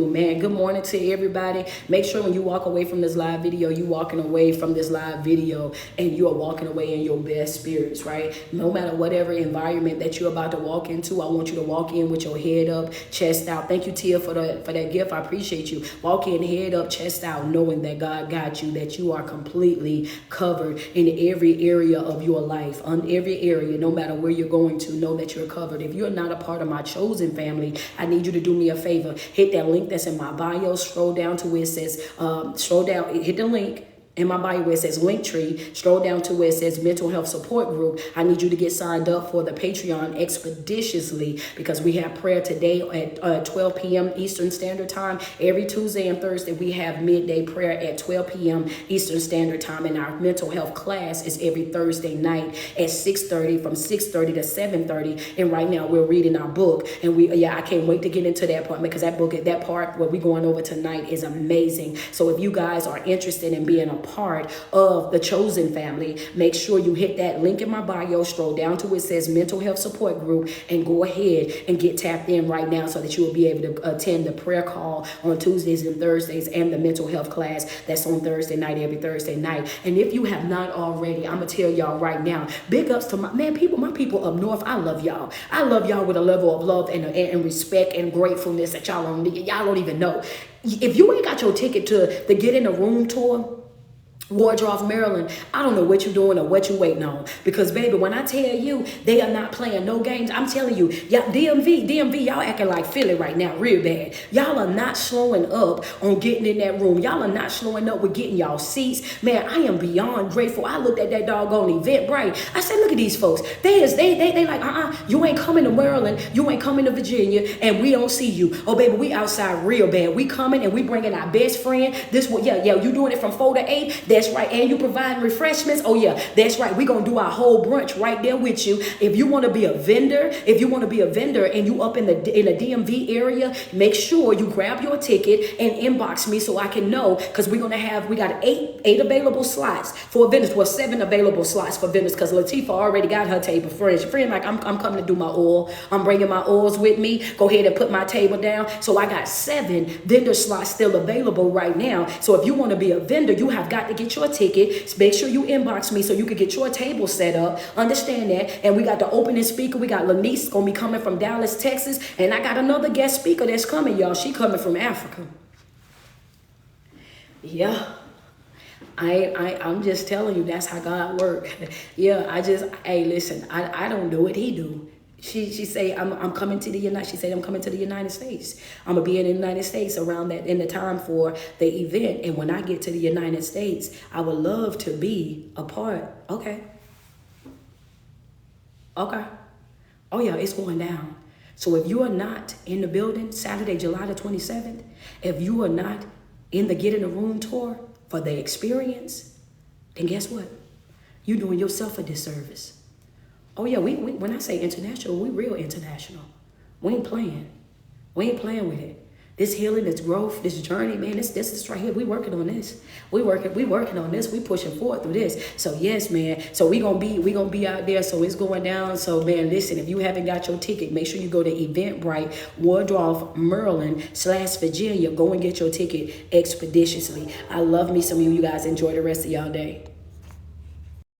A: Man, good morning to everybody. Make sure when you walk away from this live video, you walking away from this live video and you are walking away in your best spirits, right? No matter whatever environment that you're about to walk into, I want you to walk in with your head up, chest out. Thank you, Tia, for that gift. I appreciate you. Walk in head up, chest out, knowing that God got you, that you are completely covered in every area of your life, on every area. No matter where you're going to, know that you're covered. If you're not a part of my chosen family, I need you to do me a favor. Hit that link that's in my bio. Scroll down to where it says, hit the link. in my bio where it says Linktree, scroll down to where it says mental health support group. I need you to get signed up for the Patreon expeditiously, because we have prayer today at 12 p.m. Eastern Standard Time. Every Tuesday and Thursday, we have midday prayer at 12 p.m. Eastern Standard Time. And our mental health class is every Thursday night at 6:30, from 6:30 to 7:30. And right now we're reading our book. And I can't wait to get into that part, because that part what we're going over tonight is amazing. So if you guys are interested in being a part of the chosen family, make sure you hit that link in my bio, scroll down to where it says mental health support group, and go ahead and get tapped in right now so that you will be able to attend the prayer call on Tuesdays and Thursdays, and the mental health class that's on Thursday night, every Thursday night. And if you have not already, I'm gonna tell y'all right now, big ups to my people up north. I love y'all. I love y'all with a level of love and respect and gratefulness that y'all don't even know. If you ain't got your ticket to the Get in the Room tour, Wardrobe, Maryland, I don't know what you're doing or what you're waiting on. Because, baby, when I tell you they are not playing no games, I'm telling you, y'all, DMV, y'all acting like Philly right now, real bad. Y'all are not slowing up on getting in that room. Y'all are not slowing up with getting y'all seats. Man, I am beyond grateful. I looked at that doggone Eventbrite. I said, look at these folks. They like, you ain't coming to Maryland, you ain't coming to Virginia, and we don't see you. Oh, baby, we outside real bad. We coming and we bringing our best friend. You doing it from 4 to 8. That's right. And you providing refreshments. Oh yeah, that's right. We're going to do our whole brunch right there with you. If you want to be a vendor, and you up in the DMV area, make sure you grab your ticket and inbox me so I can know, because we got eight available slots for vendors. Well, 7 available slots for vendors, because Latifah already got her table. Friend, like I'm coming to do my oil. I'm bringing my oils with me. Go ahead and put my table down. So I got 7 vendor slots still available right now. So if you want to be a vendor, you have got to get your ticket. Make sure you inbox me so you can get your table set up. Understand that. And we got the opening speaker. We got Lanice gonna be coming from Dallas, Texas. And I got another guest speaker that's coming, y'all. She coming from Africa. Yeah. I'm just telling you, that's how God works. Yeah, hey, listen, I don't do what he do. She say I'm coming to the United States. I'm gonna be in the United States around that in the time for the event. And when I get to the United States, I would love to be a part. Okay. Oh yeah, it's going down. So if you are not in the building Saturday, July the 27th, if you are not in the Get in the Room tour for the experience, then guess what? You're doing yourself a disservice. Oh yeah, we when I say international, we real international. We ain't playing. We ain't playing with it. This healing, this growth, this journey, man, this right here. We working on this. We working on this. We pushing forward through this. So yes, man. So we gonna be out there. So it's going down. So man, listen, if you haven't got your ticket, make sure you go to Eventbrite, Wardrobe, Maryland /Virginia. Go and get your ticket expeditiously. I love me some of you. You guys enjoy the rest of y'all day.